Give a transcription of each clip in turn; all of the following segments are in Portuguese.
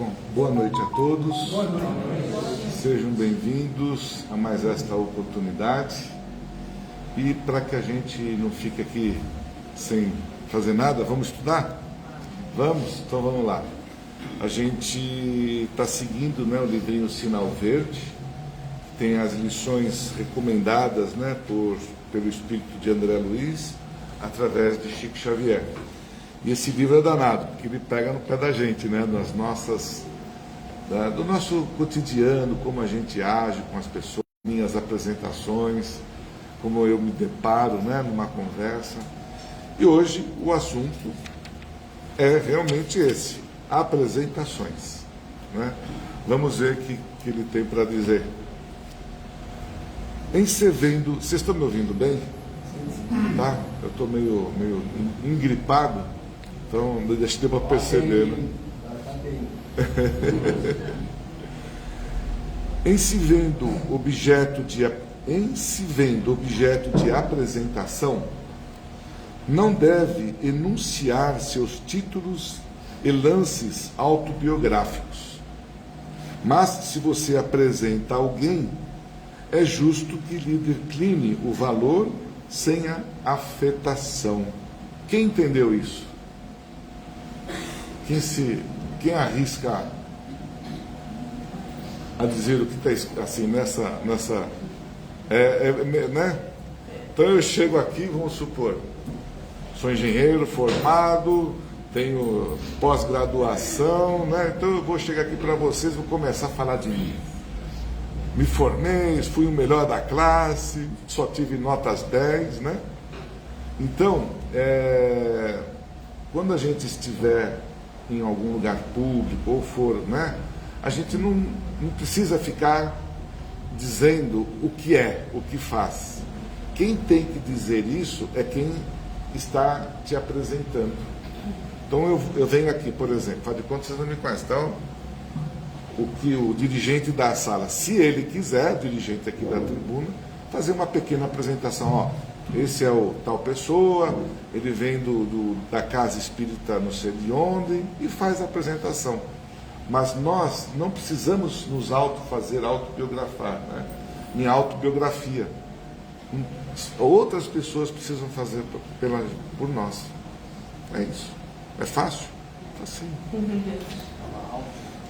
Bom, boa noite a todos. Boa noite. Sejam bem-vindos a mais esta oportunidade. E para que a gente não fique aqui sem fazer nada, vamos estudar? Vamos? Então vamos lá. A gente está seguindo, né, o livrinho Sinal Verde, que tem as lições recomendadas, né, pelo espírito de André Luiz, através de Chico Xavier. E esse livro é danado, porque ele pega no pé da gente, né, nas nossas, do nosso cotidiano, como a gente age com as pessoas, minhas apresentações, como eu me deparo, né, numa conversa. E hoje o assunto é realmente esse, apresentações, né? Vamos ver o que ele tem para dizer. Encevendo, vocês estão me ouvindo bem? Tá? Eu estou meio engripado, então deixa eu para perceber, né? Em se vendo objeto de apresentação, não deve enunciar seus títulos e lances autobiográficos. Mas, se você apresenta alguém, é justo que lhe decline o valor sem a afetação. Quem entendeu isso? Quem arrisca a dizer o que está assim nessa né? Então eu chego aqui, vamos supor, sou engenheiro formado, tenho pós-graduação, né? Então eu vou chegar aqui para vocês, vou começar a falar de mim. Me formei, fui o melhor da classe, só tive notas 10, né? Então, quando a gente estiver em algum lugar público ou for, né? A gente não precisa ficar dizendo o que é, o que faz. Quem tem que dizer isso é quem está te apresentando. Então eu venho aqui, por exemplo, faz de conta que vocês não me conhecem. Então, o dirigente da sala, se ele quiser, o dirigente aqui da tribuna, fazer uma pequena apresentação. Ó, esse é o tal pessoa, ele vem da casa espírita não sei de onde, e faz a apresentação. Mas nós não precisamos nos autobiografar, né? Em autobiografia. Outras pessoas precisam fazer por nós. É isso. É fácil? Assim.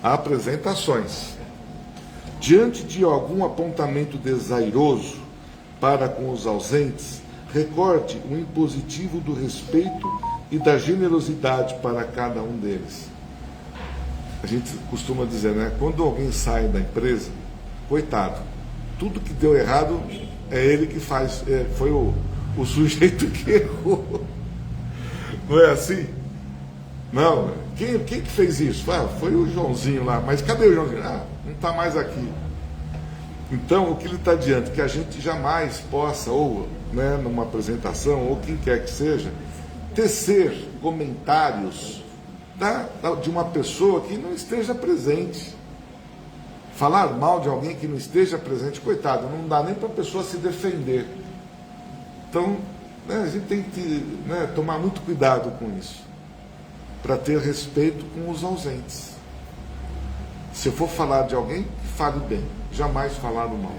Apresentações. Diante de algum apontamento desairoso para com os ausentes, recorde o impositivo do respeito e da generosidade para cada um deles. A gente costuma dizer, né? Quando alguém sai da empresa, coitado, tudo que deu errado é ele que faz, foi o sujeito que errou. Não é assim? Não, quem que fez isso? Foi o Joãozinho lá, mas cadê o Joãozinho? Não está mais aqui. Então, o que ele está diante? Que a gente jamais possa, ou, né, numa apresentação, ou quem quer que seja, tecer comentários de uma pessoa que não esteja presente. Falar mal de alguém que não esteja presente, coitado, não dá nem para a pessoa se defender. Então, né, a gente tem que, né, tomar muito cuidado com isso, para ter respeito com os ausentes. Se eu for falar de alguém, fale bem, jamais falar do mal.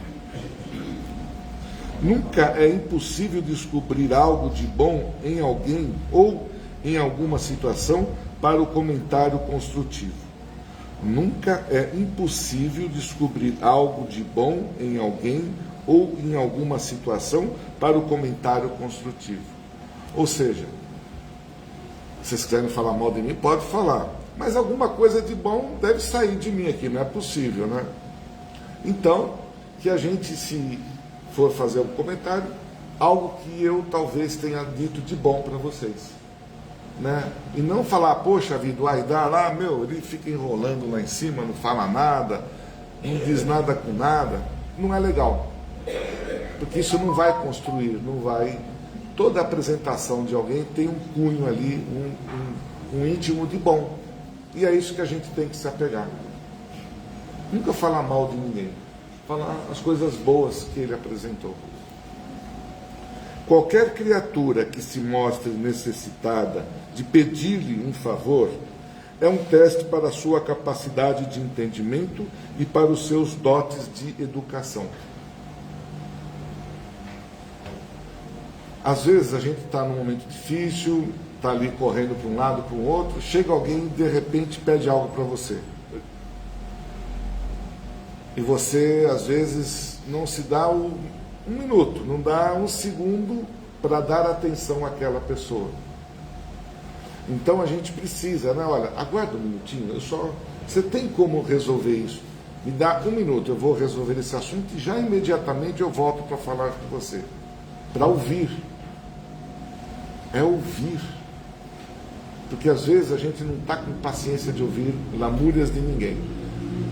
Nunca é impossível descobrir algo de bom em alguém ou em alguma situação para o comentário construtivo. Nunca é impossível descobrir algo de bom em alguém ou em alguma situação para o comentário construtivo. Ou seja, se vocês quiserem falar mal de mim, pode falar. Mas alguma coisa de bom deve sair de mim aqui, não é possível, né? Então, que a gente, se for fazer um comentário, algo que eu talvez tenha dito de bom para vocês. Né? E não falar, poxa vida, o Aidar lá, ele fica enrolando lá em cima, não fala nada, não diz nada com nada. Não é legal. Porque isso não vai construir, não vai... Toda apresentação de alguém tem um cunho ali, um íntimo de bom. E é isso que a gente tem que se apegar. Nunca falar mal de ninguém. Falar as coisas boas que ele apresentou. Qualquer criatura que se mostre necessitada de pedir-lhe um favor é um teste para a sua capacidade de entendimento e para os seus dotes de educação. Às vezes a gente está num momento difícil, está ali correndo para um lado, para o outro, chega alguém e de repente pede algo para você. E você, às vezes, não se dá um minuto, não dá um segundo para dar atenção àquela pessoa. Então a gente precisa, né? Olha, aguarda um minutinho, você tem como resolver isso? Me dá um minuto, eu vou resolver esse assunto e já imediatamente eu volto para falar com você. Para ouvir. É ouvir. Porque às vezes a gente não está com paciência de ouvir lamúrias de ninguém.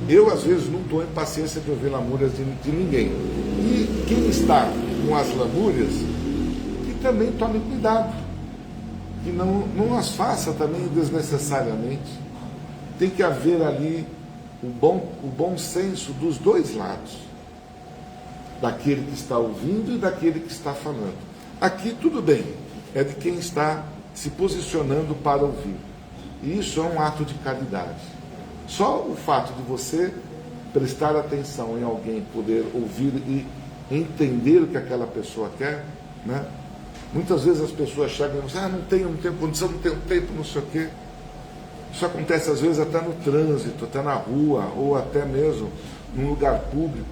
Eu, às vezes, não estou em paciência de ouvir lamúrias de ninguém. E quem está com as lamúrias, que também tome cuidado. Que não as faça também desnecessariamente. Tem que haver ali o bom senso dos dois lados. Daquele que está ouvindo e daquele que está falando. Aqui tudo bem, é de quem está se posicionando para ouvir. E isso é um ato de caridade. Só o fato de você prestar atenção em alguém, poder ouvir e entender o que aquela pessoa quer, né? Muitas vezes as pessoas chegam e dizem, não tenho condição, não tenho tempo, não sei o quê. Isso acontece às vezes até no trânsito, até na rua, ou até mesmo num lugar público,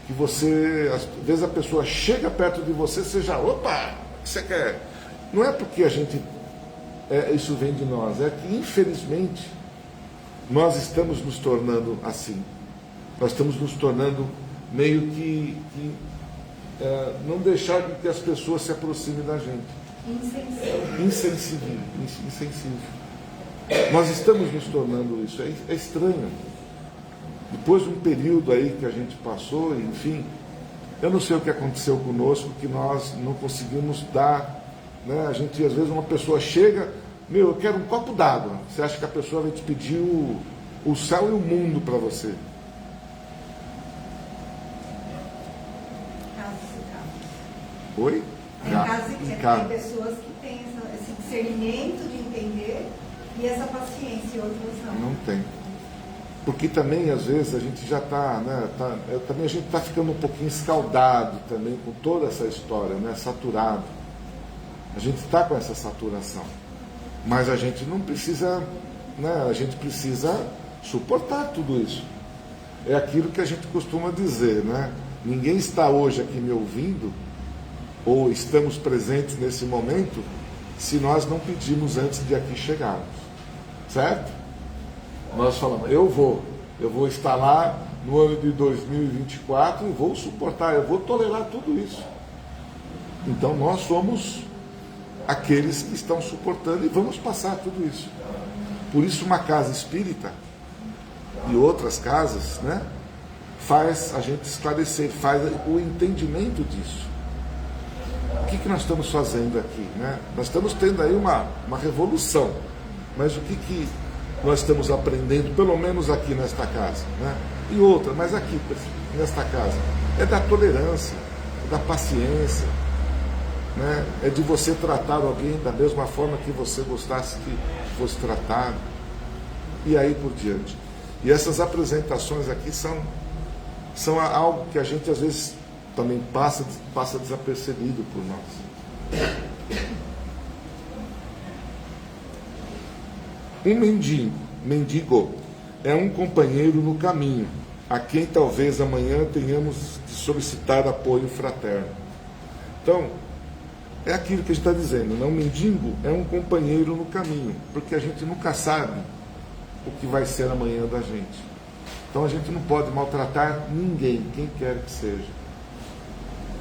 que você, às vezes a pessoa chega perto de você, você já, opa, o que você quer? Não é porque a gente, isso vem de nós, é que infelizmente nós estamos nos tornando assim. Nós estamos nos tornando meio que não deixar que as pessoas se aproximem da gente. Insensível. Nós estamos nos tornando isso. É estranho. Depois de um período aí que a gente passou, enfim, eu não sei o que aconteceu conosco, que nós não conseguimos dar, né? A gente, às vezes, uma pessoa chega, eu quero um copo d'água. Você acha que a pessoa vai te pedir o céu e o mundo para você? Oi? Tem pessoas que têm esse discernimento de entender e essa paciência, e outras não. Não tem. Porque também, às vezes, a gente já está, né? Também a gente está ficando um pouquinho escaldado também com toda essa história, né? Saturado. A gente está com essa saturação. Mas a gente não precisa, né? A gente precisa suportar tudo isso. É aquilo que a gente costuma dizer, né? Ninguém está hoje aqui me ouvindo, ou estamos presentes nesse momento, se nós não pedimos antes de aqui chegarmos. Certo? Nós falamos, eu vou estar lá no ano de 2024 e vou suportar, eu vou tolerar tudo isso. Então nós somos aqueles que estão suportando e vamos passar tudo isso. Por isso uma casa espírita e outras casas, né, faz a gente esclarecer, faz o entendimento disso. O que nós estamos fazendo aqui, né? Nós estamos tendo aí uma revolução, mas o que nós estamos aprendendo, pelo menos aqui nesta casa, né? E outra, mas aqui nesta casa, é da tolerância, é da paciência, né? É de você tratar alguém da mesma forma que você gostasse que fosse tratado, e aí por diante. E essas apresentações aqui são algo que a gente às vezes também passa desapercebido por nós. Um mendigo é um companheiro no caminho, a quem talvez amanhã tenhamos de solicitar apoio fraterno. Então, é aquilo que a gente está dizendo, né? Um mendigo é um companheiro no caminho, porque a gente nunca sabe o que vai ser amanhã da gente. Então a gente não pode maltratar ninguém, quem quer que seja.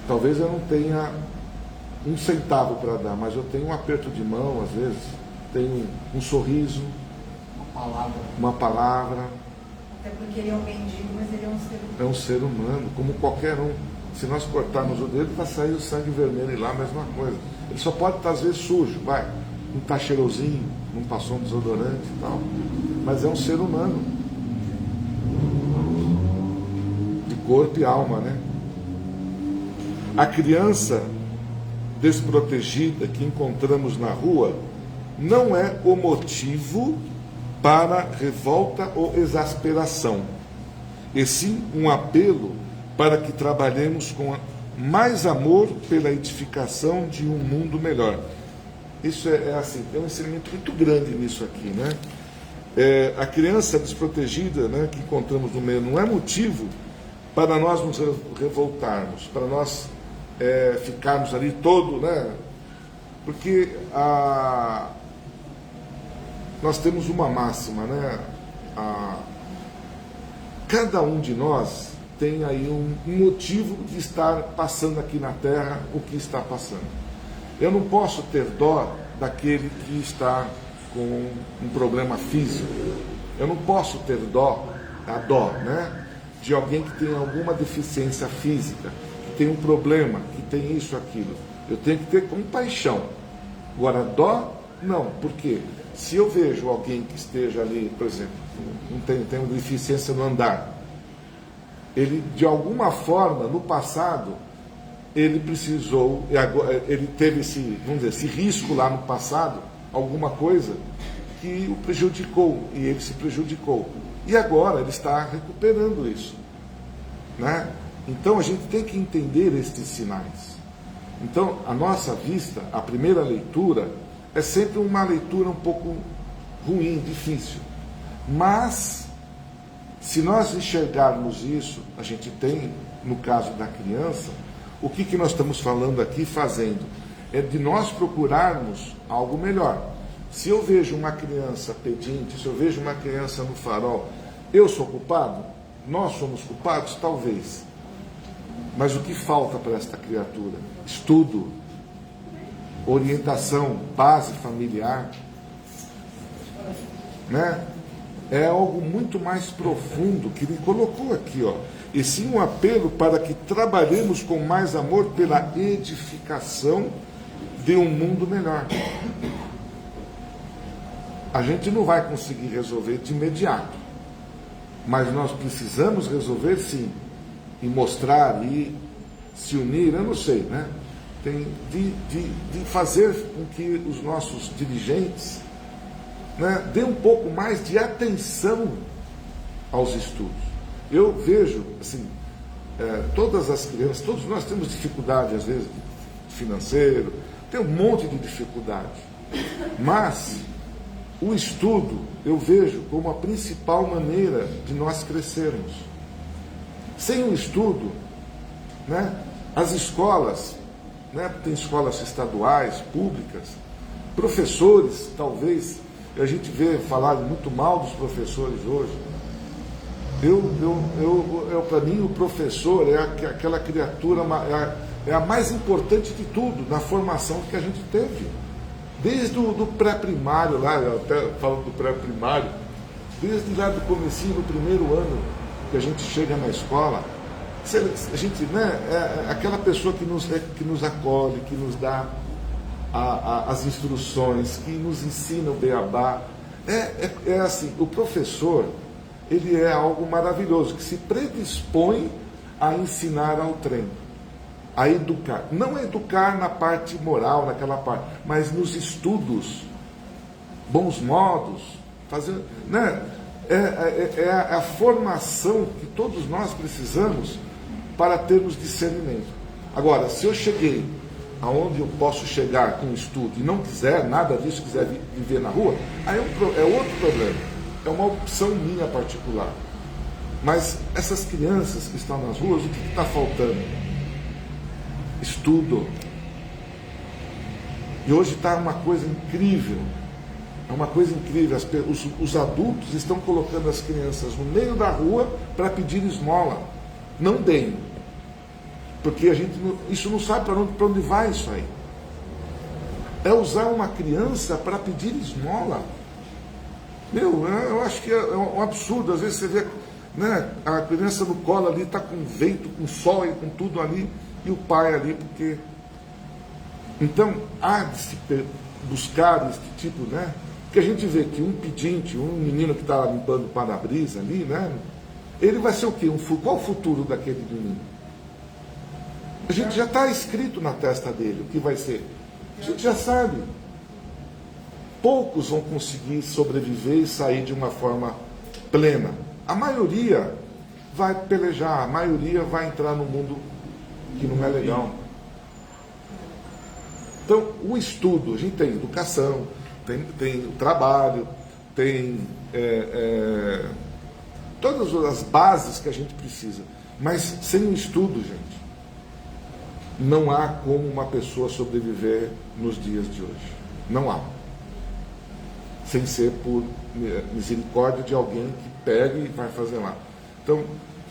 Talvez eu não tenha um centavo para dar, mas eu tenho um aperto de mão, às vezes, tenho um sorriso, uma palavra. Até porque ele é um mendigo, mas ele é um ser humano. É um ser humano, como qualquer um. Se nós cortarmos o dedo, vai sair o sangue vermelho e lá a mesma coisa. Ele só pode estar, às vezes, sujo, não está cheirosinho, não passou um desodorante e tal. Mas é um ser humano. De corpo e alma, né? A criança desprotegida que encontramos na rua não é o motivo para revolta ou exasperação, e sim um apelo para que trabalhemos com mais amor pela edificação de um mundo melhor. Isso é assim, tem um ensinamento muito grande nisso aqui, né? A criança desprotegida, né, que encontramos no meio, não é motivo para nós nos revoltarmos, para nós ficarmos ali todo, né? Porque nós temos uma máxima, né? Cada um de nós tem aí um motivo de estar passando aqui na Terra o que está passando. Eu não posso ter dó daquele que está com um problema físico. Eu não posso ter a dó, né, de alguém que tem alguma deficiência física, que tem um problema, que tem isso, aquilo. Eu tenho que ter compaixão. Agora, dó, não. Por quê? Se eu vejo alguém que esteja ali, por exemplo, tem uma deficiência no andar, ele, de alguma forma, no passado, ele precisou, ele teve esse, vamos dizer, esse risco lá no passado, alguma coisa que o prejudicou, e ele se prejudicou. E agora ele está recuperando isso, né? Então a gente tem que entender estes sinais. Então a nossa vista, a primeira leitura, é sempre uma leitura um pouco ruim, difícil. Mas, se nós enxergarmos isso, a gente tem, no caso da criança, o que nós estamos falando aqui, fazendo? É de nós procurarmos algo melhor. Se eu vejo uma criança pedinte, se eu vejo uma criança no farol, eu sou culpado? Nós somos culpados? Talvez. Mas o que falta para esta criatura? Estudo, orientação, base familiar, né? É algo muito mais profundo que ele colocou aqui, ó. E sim um apelo para que trabalhemos com mais amor pela edificação de um mundo melhor. A gente não vai conseguir resolver de imediato, mas nós precisamos resolver sim, e mostrar, e se unir, eu não sei, né? De fazer com que os nossos dirigentes, né, dê um pouco mais de atenção aos estudos. Eu vejo, assim, todas as crianças, todos nós temos dificuldade, às vezes, financeiro, tem um monte de dificuldade. Mas o estudo, eu vejo como a principal maneira de nós crescermos. Sem o estudo, né, as escolas, né, tem escolas estaduais, públicas, professores, talvez, a gente vê falar muito mal dos professores hoje. Para mim, o professor é aquela criatura, é a mais importante de tudo, na formação que a gente teve. Desde o pré-primário, lá, até falando do pré-primário, desde lá do comecinho, do primeiro ano que a gente chega na escola, a gente, né, é aquela pessoa que nos acolhe, que nos dá as instruções, que nos ensina o beabá. É assim, o professor, ele é algo maravilhoso, que se predispõe a ensinar ao trem, a educar. Não educar na parte moral, naquela parte, mas nos estudos, bons modos, fazer, né? É a formação que todos nós precisamos para termos discernimento. Agora, se eu cheguei aonde eu posso chegar com o estudo e não quiser nada disso, quiser viver na rua, aí é outro problema. É uma opção minha particular. Mas essas crianças que estão nas ruas, o que está faltando? Estudo. E hoje está uma coisa incrível. É uma coisa incrível. Os adultos estão colocando as crianças no meio da rua para pedir esmola. Não deem. Porque isso não sabe para onde vai isso aí. É usar uma criança para pedir esmola. Eu acho que é um absurdo. Às vezes você vê, né, a criança no colo ali, está com vento, com sol e com tudo ali, e o pai ali, porque... Então, há de se buscar esse tipo, né? Porque a gente vê que um pedinte, um menino que está limpando o para-brisa ali, né? Ele vai ser o quê? Qual o futuro daquele menino? A gente já está escrito na testa dele o que vai ser. A gente já sabe. poucos vão conseguir sobreviver e sair de uma forma plena. A maioria vai pelejar, a maioria vai entrar no mundo que não é legal. Então, o estudo, a gente tem educação, tem o trabalho, tem todas as bases que a gente precisa. Mas sem o estudo, gente, não há como uma pessoa sobreviver nos dias de hoje. Não há. Sem ser por misericórdia de alguém que pega e vai fazer lá. Então,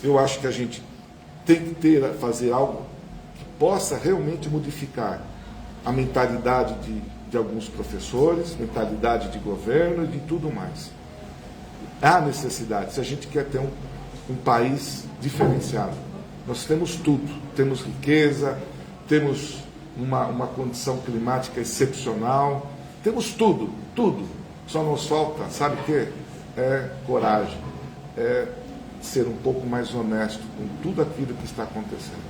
eu acho que a gente tem que fazer algo que possa realmente modificar a mentalidade de alguns professores, mentalidade de governo e de tudo mais. Há necessidade, se a gente quer ter um país diferenciado. Nós temos tudo, temos riqueza, temos uma condição climática excepcional, temos tudo, tudo. Só nos falta, sabe o quê? É coragem, é ser um pouco mais honesto com tudo aquilo que está acontecendo.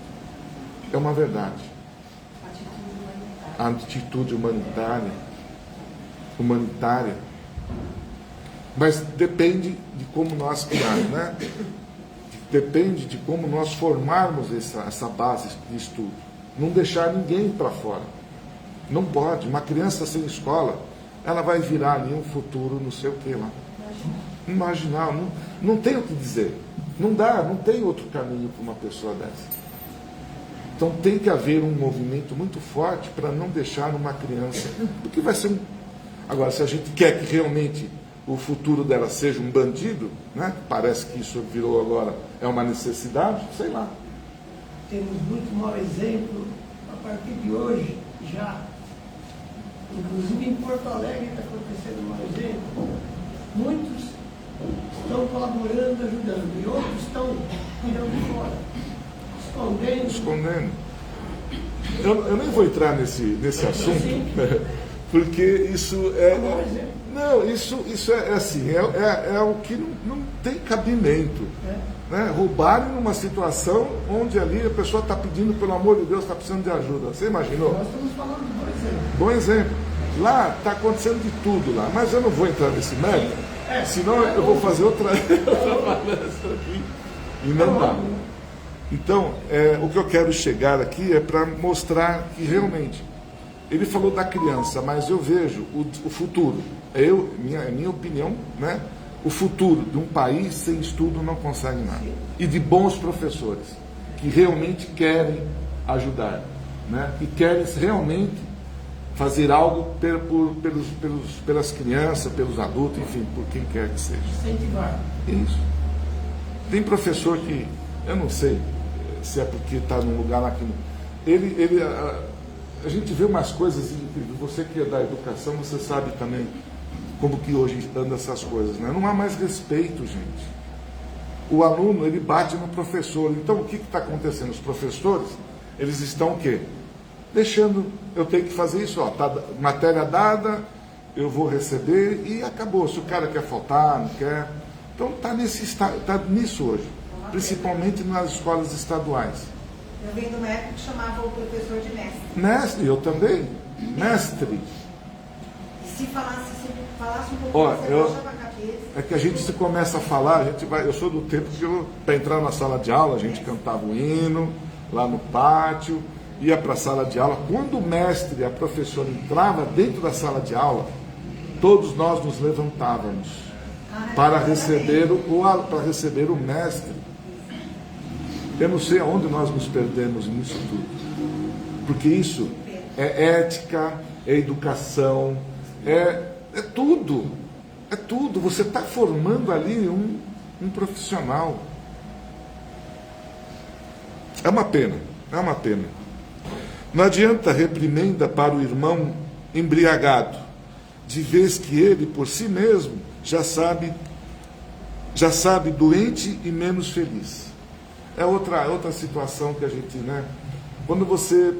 É uma verdade. A atitude humanitária. Mas depende de como nós criarmos, né? Depende de como nós formarmos essa base de estudo. Não deixar ninguém para fora. Não pode. Uma criança sem escola, ela vai virar ali um futuro não sei o que lá. Marginal. Não tem o que dizer. Não dá, não tem outro caminho para uma pessoa dessa. Então tem que haver um movimento muito forte para não deixar numa criança. Porque vai ser Agora, se a gente quer que realmente o futuro dela seja um bandido, né? Parece que isso virou agora, é uma necessidade, sei lá. Temos muito mau exemplo a partir de hoje, já. Inclusive em Porto Alegre está acontecendo um mau exemplo. Muitos estão colaborando, ajudando, e outros estão tirando fora, escondendo. Eu nem vou entrar nesse assunto, porque isso não, isso é assim, é o que não tem cabimento. Né? Roubarem numa situação onde ali a pessoa está pedindo, pelo amor de Deus, está precisando de ajuda. Você imaginou? Nós estamos falando de bom exemplo. Bom exemplo. Lá está acontecendo de tudo lá, mas eu não vou entrar nesse mérito, senão eu vou fazer outra palestra aqui e não dá. Então, o que eu quero chegar aqui é para mostrar que realmente, ele falou da criança, mas eu vejo o futuro. Minha opinião, né? O futuro de um país sem estudo não consegue nada. E de bons professores, que realmente querem ajudar, né? E querem realmente fazer algo pelas crianças, pelos adultos, enfim, por quem quer que seja. Incentivar. Isso. Tem professor que, eu não sei se é porque está num lugar lá que... A gente vê umas coisas incríveis. Você que é da educação, você sabe também como que hoje andam essas coisas, né? Não há mais respeito, gente. O aluno, ele bate no professor. Então, o que está acontecendo? Os professores, eles estão o quê? Deixando, eu tenho que fazer isso, ó, tá, matéria dada, eu vou receber e acabou. Se o cara quer faltar, não quer... Então, está nisso hoje, principalmente nas escolas estaduais. Eu venho de uma época que chamava o professor de mestre. Mestre, eu também. Mestre. Se falasse um pouco, Ó, você baixava a cabeça. É que a gente se começa a falar, eu sou do tempo que para entrar na sala de aula, a gente cantava o hino lá no pátio, ia para a sala de aula. Quando o mestre, a professora entrava dentro da sala de aula, todos nós nos levantávamos para receber o mestre. Eu não sei aonde nós nos perdemos nisso tudo. Porque isso é ética, é educação, é tudo. É tudo. Você está formando ali um profissional. É uma pena, é uma pena. Não adianta reprimenda para o irmão embriagado, de vez que ele, por si mesmo, já sabe doente e menos feliz. É outra situação que a gente, né? Quando você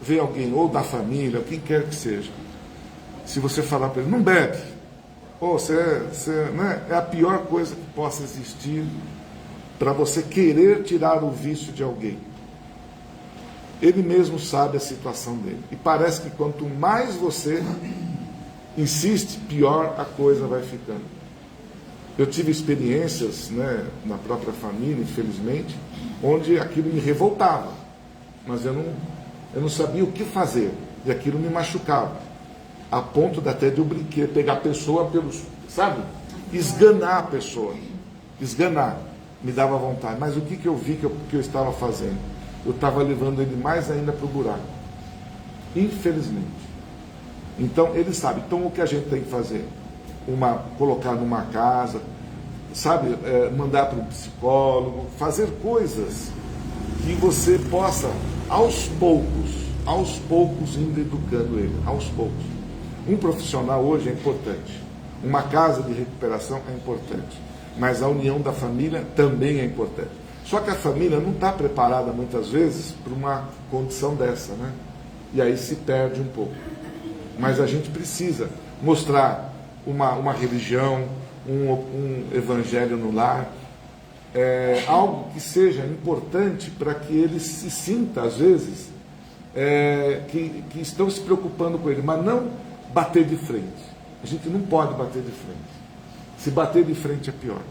vê alguém, ou da família, quem quer que seja, se você falar para ele, não bebe, ou né? É a pior coisa que possa existir para você querer tirar o vício de alguém. Ele mesmo sabe a situação dele. E parece que quanto mais você insiste, pior a coisa vai ficando. Eu tive experiências, né, na própria família, infelizmente, onde aquilo me revoltava, mas eu não sabia o que fazer, e aquilo me machucava, a ponto até de eu pegar a pessoa pelos, sabe, esganar a pessoa, esganar, me dava vontade, mas o que eu vi que eu estava fazendo? Eu estava levando ele mais ainda para o buraco, infelizmente. Então, ele sabe. Então, o que a gente tem que fazer? Colocar numa casa, sabe, mandar para um psicólogo, fazer coisas que você possa, aos poucos, indo educando ele, aos poucos. Um profissional hoje é importante, uma casa de recuperação é importante, mas a união da família também é importante. Só que a família não está preparada, muitas vezes, para uma condição dessa, né? E aí se perde um pouco. Mas a gente precisa mostrar uma religião, um evangelho no lar, algo que seja importante para que ele se sinta, às vezes, que estão se preocupando com ele, mas não bater de frente. A gente não pode bater de frente. Se bater de frente é pior.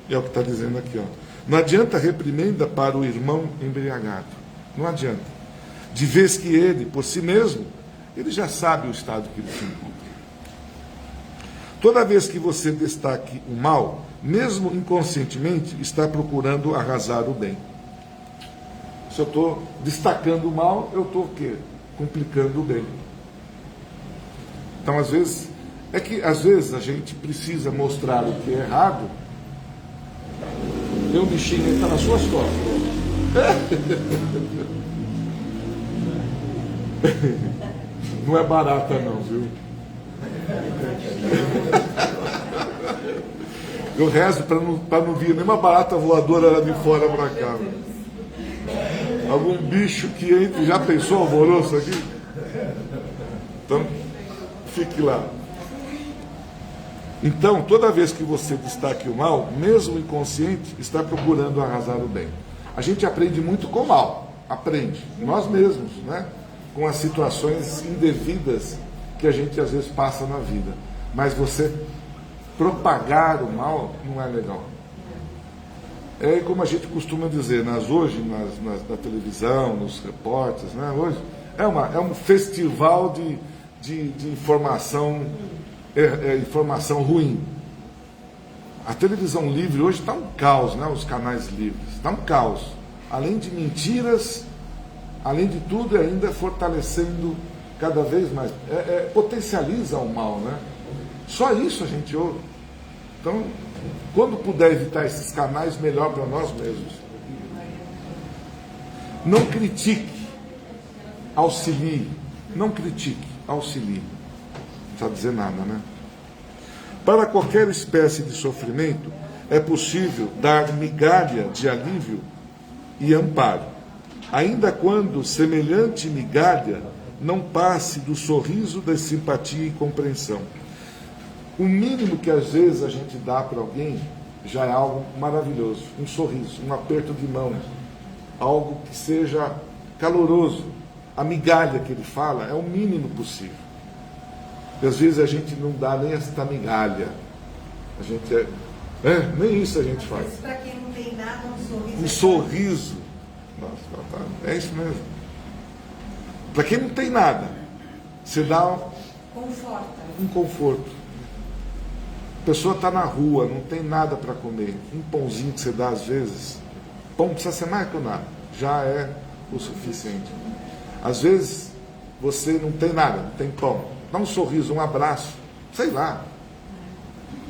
É o que está dizendo aqui, ó. Não adianta reprimenda para o irmão embriagado. Não adianta. De vez que ele, por si mesmo, ele já sabe o estado que ele se encontra. Toda vez que você destaque o mal, mesmo inconscientemente, está procurando arrasar o bem. Se eu estou destacando o mal, eu estou o quê? Complicando o bem. Então, às vezes a gente precisa mostrar o que é errado. Tem um bichinho aí que está nas suas costas. Não é barata não, viu? Eu rezo para não vir nenhuma barata voadora lá de fora para cá. Algum bicho que entre. Já pensou alvoroço aqui? Então, fique lá. Então, toda vez que você destaque o mal, mesmo inconsciente, está procurando arrasar o bem. A gente aprende muito com o mal. Aprende. Nós mesmos, né? Com as situações indevidas que a gente às vezes passa na vida. Mas você propagar o mal não é legal. É como a gente costuma dizer, hoje, na televisão, nos repórteres, né? Hoje é um festival de informação, informação ruim. A televisão livre hoje está um caos, né? Os canais livres, está um caos. Além de mentiras, além de tudo, ainda fortalecendo cada vez mais, potencializa o mal, né? Só isso a gente ouve. Então, quando puder evitar esses canais, melhor para nós mesmos. Não critique, auxilie. Não critique, auxilie. Não precisa dizer nada, né? Para qualquer espécie de sofrimento, é possível dar migalha de alívio e amparo, ainda quando semelhante migalha não passe do sorriso da simpatia e compreensão. O mínimo que às vezes a gente dá para alguém já é algo maravilhoso. Um sorriso, um aperto de mão, algo que seja caloroso. A migalha que ele fala é o mínimo possível. E às vezes a gente não dá nem esta migalha. A gente nem isso a gente faz. Mas para quem não tem nada, um sorriso. Um sorriso. Nossa, é isso mesmo. Para quem não tem nada, você dá um conforto. A pessoa está na rua, não tem nada para comer. Um pãozinho que você dá às vezes, pão não precisa ser mais que nada, já é o suficiente. Às vezes você não tem nada, não tem pão. Dá um sorriso, um abraço, sei lá.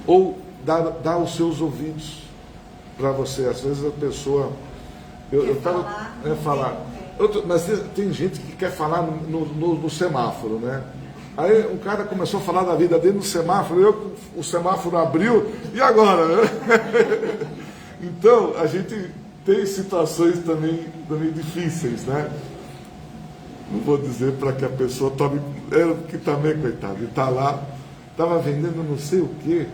Ou dá os seus ouvidos para você. Às vezes a pessoa... Eu estava falar. Mas tem gente que quer falar no semáforo, né? Aí um cara começou a falar da vida dele no semáforo, o semáforo abriu, e agora, né? Então, a gente tem situações também difíceis, né? Não vou dizer para que a pessoa tome... que também, coitado, ele está lá, estava vendendo não sei o quê,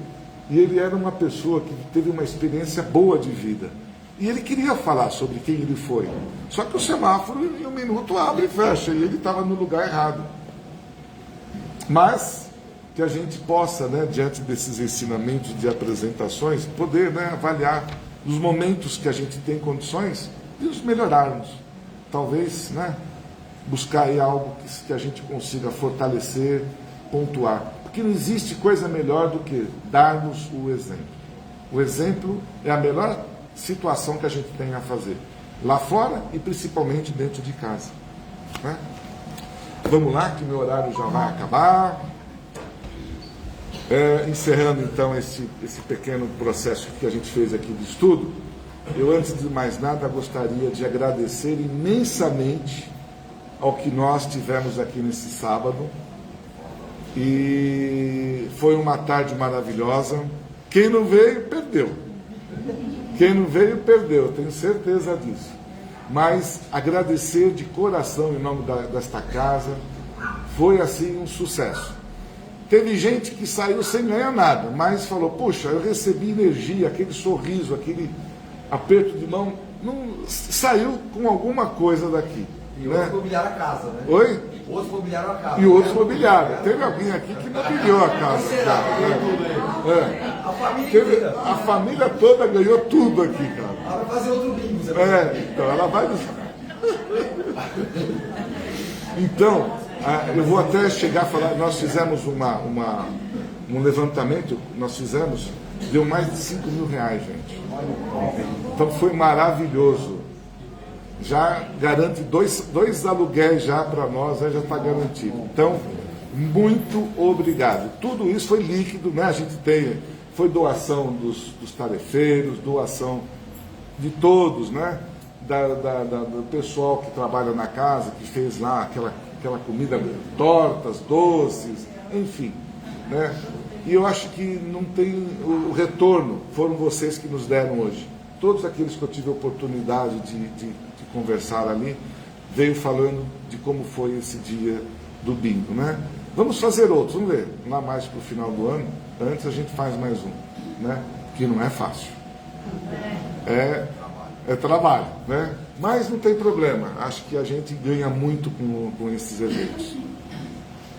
e ele era uma pessoa que teve uma experiência boa de vida. E ele queria falar sobre quem ele foi. Só que o semáforo, em um minuto, abre e fecha, e ele estava no lugar errado. Mas que a gente possa, né, diante desses ensinamentos de apresentações, poder, né, avaliar os momentos que a gente tem condições de os melhorarmos. Talvez, né, buscar aí algo que a gente consiga fortalecer, pontuar. Porque não existe coisa melhor do que darmos o exemplo. O exemplo é a melhor situação que a gente tem a fazer, lá fora e principalmente dentro de casa. Né? Vamos lá, que meu horário já vai acabar. Encerrando então esse pequeno processo que a gente fez aqui de estudo, eu, antes de mais nada, gostaria de agradecer imensamente ao que nós tivemos aqui nesse sábado. E foi uma tarde maravilhosa. Quem não veio, perdeu. Quem não veio, perdeu, tenho certeza disso. Mas agradecer de coração em nome desta casa, foi assim um sucesso. Teve gente que saiu sem ganhar nada, mas falou, puxa, eu recebi energia, aquele sorriso, aquele aperto de mão, não, saiu com alguma coisa daqui. E né? outros mobiliaram a casa, né? Oi? Outros mobiliaram a casa. E outros mobiliaram. Teve alguém aqui que mobiliou a casa. A família Teve, inteira. a família toda ganhou tudo aqui, cara. Ela vai fazer outro bingo, você vai Então ela vai. Então, eu vou até chegar a falar, nós fizemos um levantamento, deu mais de 5 mil reais, gente. Então foi maravilhoso. Já garante dois aluguéis já para nós, já está garantido. Então, muito obrigado. Tudo isso foi líquido, né? A gente foi doação dos tarefeiros, doação de todos, né? Do pessoal que trabalha na casa, que fez lá aquela comida, tortas, doces, enfim, né? E eu acho que não tem o retorno, foram vocês que nos deram hoje. Todos aqueles que eu tive a oportunidade de conversar ali, veio falando de como foi esse dia do bingo, né? Vamos fazer outros, vamos ver, lá mais para o final do ano, antes a gente faz mais um, né? Que não é fácil. É trabalho, né? Mas não tem problema, acho que a gente ganha muito com esses eventos.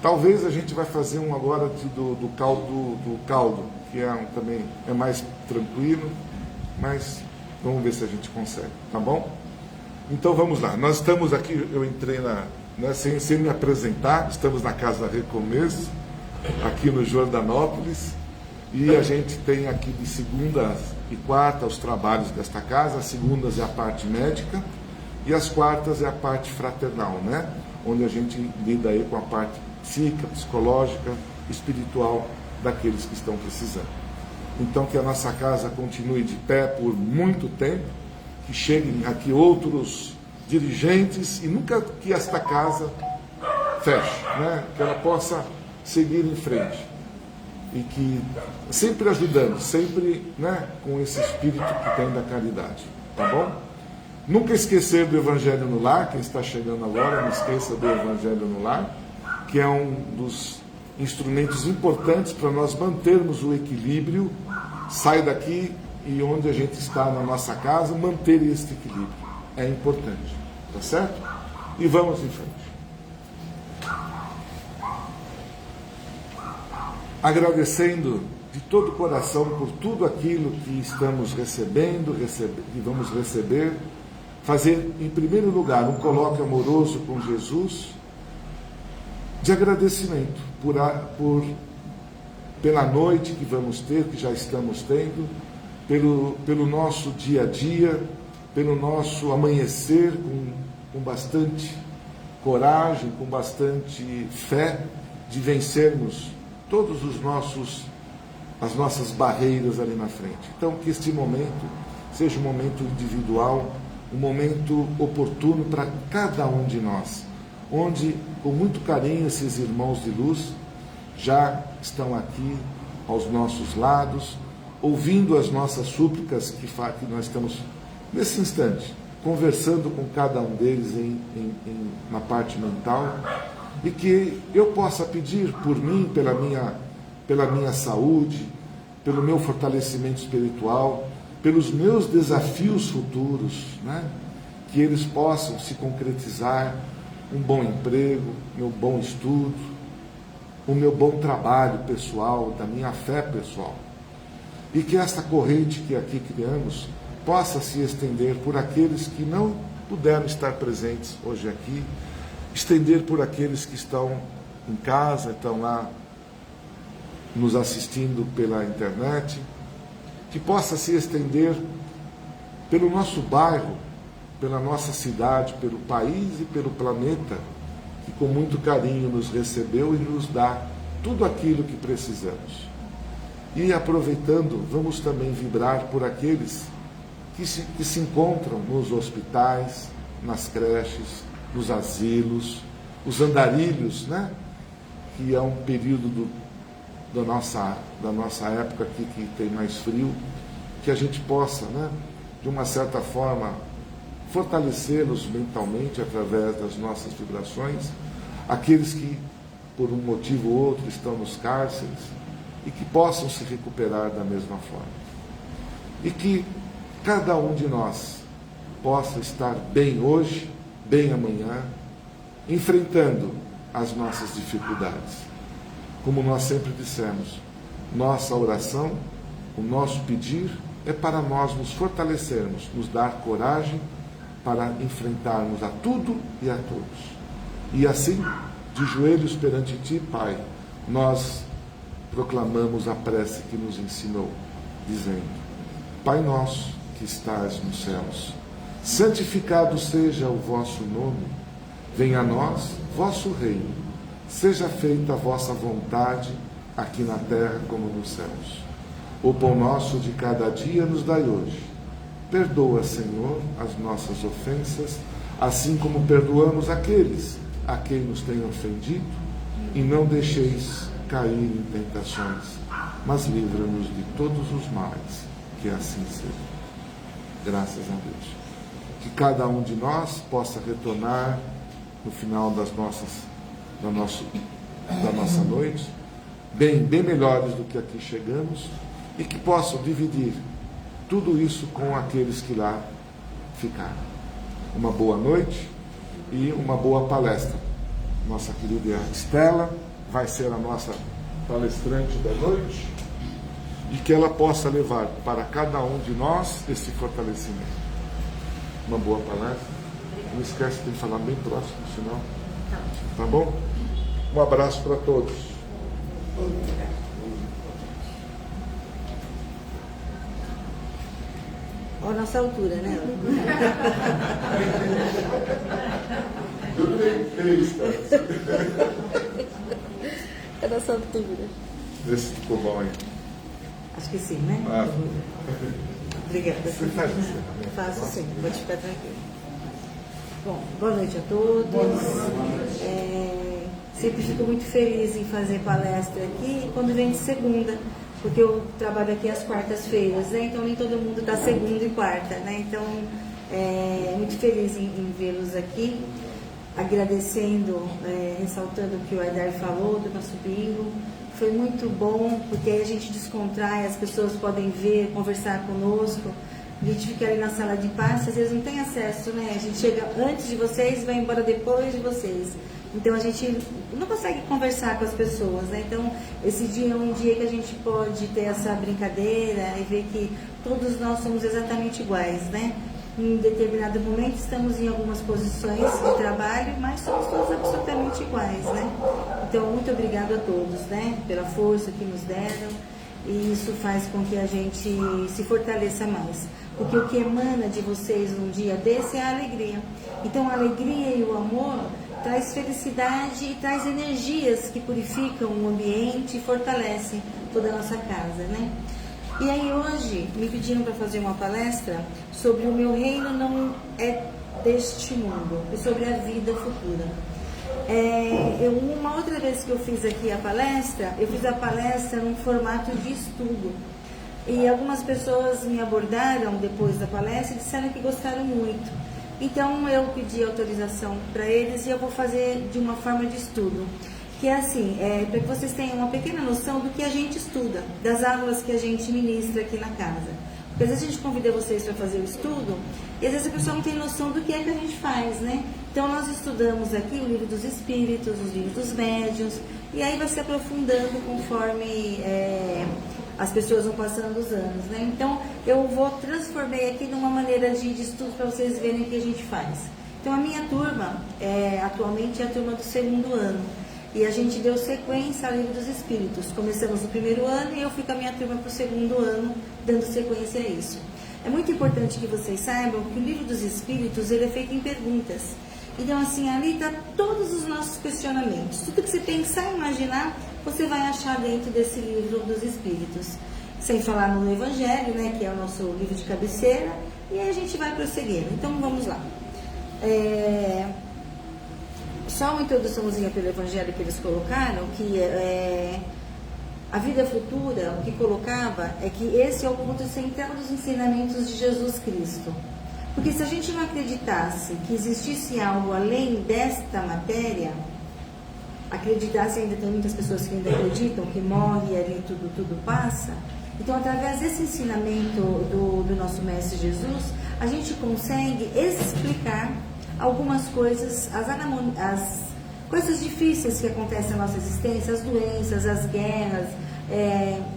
Talvez a gente vai fazer um agora do caldo, que também é mais tranquilo, mas vamos ver se a gente consegue, tá bom? Então vamos lá, nós estamos aqui, eu entrei sem me apresentar, estamos na Casa Recomeço, aqui no Jordanópolis, e a gente tem aqui de segunda e quarta os trabalhos desta casa, as segundas é a parte médica, e as quartas é a parte fraternal, né? Onde a gente lida aí com a parte psíquica, psicológica, espiritual daqueles que estão precisando. Então que a nossa casa continue de pé por muito tempo, que cheguem aqui outros dirigentes e nunca que esta casa feche, né? Que ela possa seguir em frente e que sempre ajudando, sempre, né, com esse espírito que tem da caridade, tá bom? Nunca esquecer do Evangelho no Lar, quem está chegando agora, não esqueça do Evangelho no Lar, que é um dos instrumentos importantes para nós mantermos o equilíbrio, sai daqui e onde a gente está na nossa casa, manter esse equilíbrio. É importante, tá certo? E vamos em frente. Agradecendo de todo o coração por tudo aquilo que estamos recebendo, e vamos receber, fazer em primeiro lugar um colóquio amoroso com Jesus, de agradecimento pela noite que vamos ter, que já estamos tendo, pelo nosso dia a dia, pelo nosso amanhecer com bastante coragem, com bastante fé de vencermos todos as nossas barreiras ali na frente. Então que este momento seja um momento individual, um momento oportuno para cada um de nós, onde com muito carinho esses irmãos de luz já estão aqui aos nossos lados, ouvindo as nossas súplicas que nós estamos, nesse instante, conversando com cada um deles na parte mental, e que eu possa pedir por mim, pela minha saúde, pelo meu fortalecimento espiritual, pelos meus desafios futuros, né? Que eles possam se concretizar, um bom emprego, meu bom estudo, o meu bom trabalho pessoal, da minha fé pessoal. E que esta corrente que aqui criamos possa se estender por aqueles que não puderam estar presentes hoje aqui, estender por aqueles que estão em casa, estão lá nos assistindo pela internet, que possa se estender pelo nosso bairro, pela nossa cidade, pelo país e pelo planeta, que com muito carinho nos recebeu e nos dá tudo aquilo que precisamos. E aproveitando, vamos também vibrar por aqueles que se encontram nos hospitais, nas creches, nos asilos, os andarilhos, né? Que é um período da nossa época aqui que tem mais frio, que a gente possa, né, de uma certa forma, fortalecê-los mentalmente através das nossas vibrações, aqueles que, por um motivo ou outro, estão nos cárceres, e que possam se recuperar da mesma forma. E que cada um de nós possa estar bem hoje, bem amanhã, enfrentando as nossas dificuldades. Como nós sempre dissemos, nossa oração, o nosso pedir é para nós nos fortalecermos, nos dar coragem para enfrentarmos a tudo e a todos. E assim, de joelhos perante Ti, Pai, nós proclamamos a prece que nos ensinou, dizendo: Pai nosso que estás nos céus, santificado seja o vosso nome, venha a nós vosso reino, seja feita a vossa vontade, aqui na terra como nos céus. O pão nosso de cada dia nos dai hoje. Perdoa, Senhor, as nossas ofensas, assim como perdoamos aqueles a quem nos têm ofendido, e não deixeis cair em tentações, mas livra-nos de todos os males, que assim seja. Graças a Deus. Que cada um de nós possa retornar no final da nossa noite, bem melhores do que aqui chegamos, e que possam dividir tudo isso com aqueles que lá ficaram. Uma boa noite e uma boa palestra. Nossa querida Estela vai ser a nossa palestrante da noite, e que ela possa levar para cada um de nós esse fortalecimento. Uma boa palestra. Não esquece de falar bem próximo, senão. Tá bom? Um abraço para todos. Olha a nossa altura, né? Eu tenho 3, cara. É a nossa altura. Vê se ficou bom aí. Acho que sim, né? Ah. Obrigada. Você faz o encerramento? Faço sim, pode ficar tranquilo. Bom, boa noite a todos. Sempre fico muito feliz em fazer palestra aqui quando vem de segunda, porque eu trabalho aqui às quartas-feiras, né? Então nem todo mundo está segunda e quarta, né? Então, muito feliz em vê-los aqui, agradecendo, ressaltando o que o Aidar falou do nosso bingo. Foi muito bom, porque aí a gente descontrai, as pessoas podem ver, conversar conosco. A gente fica ali na sala de passe, às vezes não tem acesso, né? A gente chega antes de vocês e vai embora depois de vocês. Então a gente não consegue conversar com as pessoas, né? Então esse dia é um dia que a gente pode ter essa brincadeira e ver que todos nós somos exatamente iguais, né? Em determinado momento estamos em algumas posições de trabalho, mas somos todos absolutamente iguais, né? Então muito obrigado a todos, né? Pela força que nos deram, e isso faz com que a gente se fortaleça mais. Porque o que emana de vocês num dia desse é a alegria. Então a alegria e o amor traz felicidade e traz energias que purificam o ambiente e fortalecem toda a nossa casa, né? E aí hoje me pediram para fazer uma palestra sobre o meu reino não é deste mundo, e sobre a vida futura. Uma outra vez que eu fiz aqui a palestra, eu fiz a palestra num formato de estudo. E algumas pessoas me abordaram depois da palestra e disseram que gostaram muito. Então eu pedi autorização para eles e eu vou fazer de uma forma de estudo. Que é assim, para que vocês tenham uma pequena noção do que a gente estuda, das aulas que a gente ministra aqui na casa. Porque às vezes a gente convida vocês para fazer o estudo e às vezes a pessoa não tem noção do que é que a gente faz, né? Então nós estudamos aqui o livro dos espíritos, os livros dos médiuns, E aí vai se aprofundando conforme as pessoas vão passando os anos, né? Então, eu transformei aqui numa maneira de estudo para vocês verem o que a gente faz. Então, a minha turma, atualmente, é a turma do 2º ano. E a gente deu sequência ao Livro dos Espíritos. Começamos no 1º ano e eu fui com a minha turma para o 2º ano, dando sequência a isso. É muito importante que vocês saibam que o Livro dos Espíritos, ele é feito em perguntas. Então, assim, ali está todos os nossos questionamentos. Tudo que você pensar e imaginar, você vai achar dentro desse Livro dos Espíritos. Sem falar no Evangelho, né, que é o nosso livro de cabeceira. E aí a gente vai prosseguindo. Então, vamos lá. Só uma introduçãozinha pelo Evangelho que eles colocaram, que a vida futura, o que colocava é que esse é o ponto central dos ensinamentos de Jesus Cristo. Porque se a gente não acreditasse que existisse algo além desta matéria, acreditasse, ainda tem muitas pessoas que ainda acreditam que morre e ali tudo passa, então através desse ensinamento do nosso Mestre Jesus, a gente consegue explicar algumas coisas, as coisas difíceis que acontecem na nossa existência, as doenças, as guerras,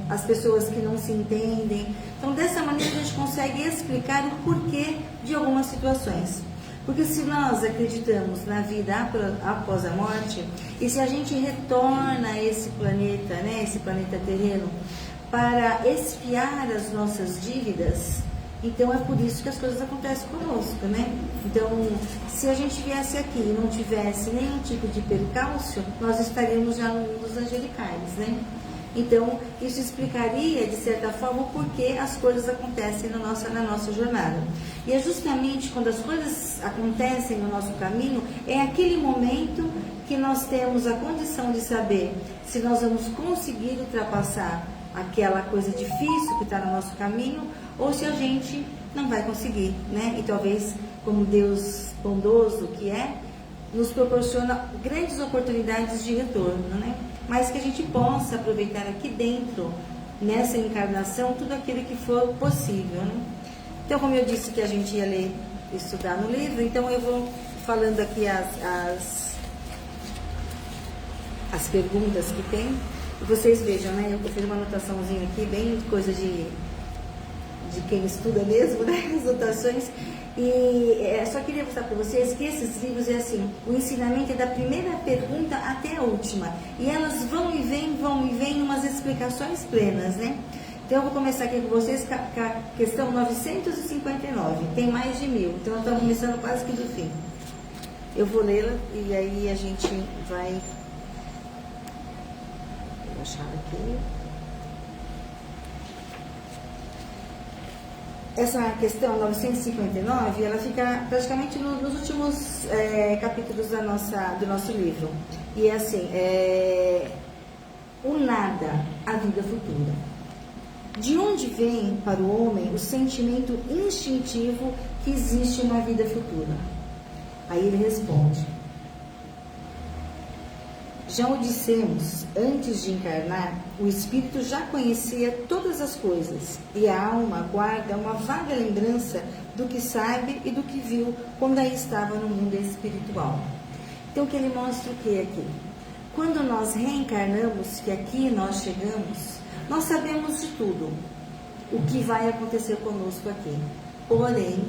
as pessoas que não se entendem. Então, dessa maneira, a gente consegue explicar o porquê de algumas situações. Porque se nós acreditamos na vida após a morte, e se a gente retorna a esse planeta, né, esse planeta terreno, para expiar as nossas dívidas, então é por isso que as coisas acontecem conosco, né? Então, se a gente viesse aqui e não tivesse nenhum tipo de percalço, nós estaríamos já no mundo dos angelicais, né? Então, isso explicaria, de certa forma, o porquê as coisas acontecem na nossa jornada. E é justamente quando as coisas acontecem no nosso caminho, é aquele momento que nós temos a condição de saber se nós vamos conseguir ultrapassar aquela coisa difícil que está no nosso caminho, ou se a gente não vai conseguir, né? E talvez, como Deus bondoso que é, nos proporciona grandes oportunidades de retorno, né? Mas que a gente possa aproveitar aqui dentro, nessa encarnação, tudo aquilo que for possível, né? Então, como eu disse que a gente ia ler, estudar no livro, então eu vou falando aqui as perguntas que tem. E vocês vejam, né? Eu fiz uma anotaçãozinha aqui, bem coisa de quem estuda mesmo, né? As anotações. E só queria mostrar para vocês que esses livros é assim, o ensinamento é da primeira pergunta até a última. E elas vão e vêm umas explicações plenas, né? Então eu vou começar aqui com vocês com a questão 959. Tem mais de 1000, então eu estou começando quase que do fim. Eu vou lê-la e aí a gente vai... Vou achar aqui... Essa questão 959, ela fica praticamente nos últimos capítulos do nosso livro. E é assim, o nada, a vida futura. De onde vem para o homem o sentimento instintivo que existe uma vida futura? Aí ele responde: já o dissemos, antes de encarnar, o espírito já conhecia todas as coisas, e a alma guarda uma vaga lembrança do que sabe e do que viu quando aí estava no mundo espiritual. Então, o que ele mostra o que aqui? Quando nós reencarnamos, que aqui nós chegamos, nós sabemos de tudo, o que vai acontecer conosco aqui. Porém,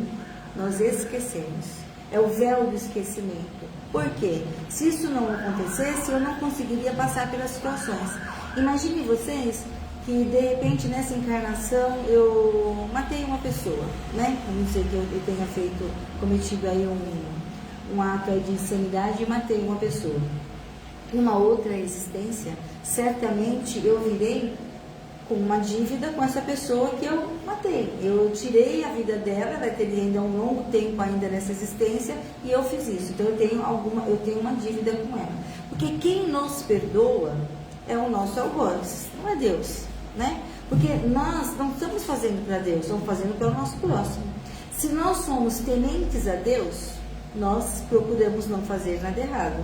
nós esquecemos. É o véu do esquecimento. Por quê? Se isso não acontecesse, eu não conseguiria passar pelas situações. Imagine vocês que, de repente, nessa encarnação, eu matei uma pessoa, né? Vamos dizer que eu tenha cometido aí um ato aí de insanidade e matei uma pessoa. Numa outra existência, certamente eu virei com uma dívida com essa pessoa que eu matei. Eu tirei a vida dela, ela teria ainda um longo tempo ainda nessa existência, e eu fiz isso. Então eu tenho uma dívida com ela. Porque quem nos perdoa é o nosso algoz, não é Deus, né? Porque nós não estamos fazendo para Deus, estamos fazendo para o nosso próximo. Se nós somos tementes a Deus, nós procuramos não fazer nada errado.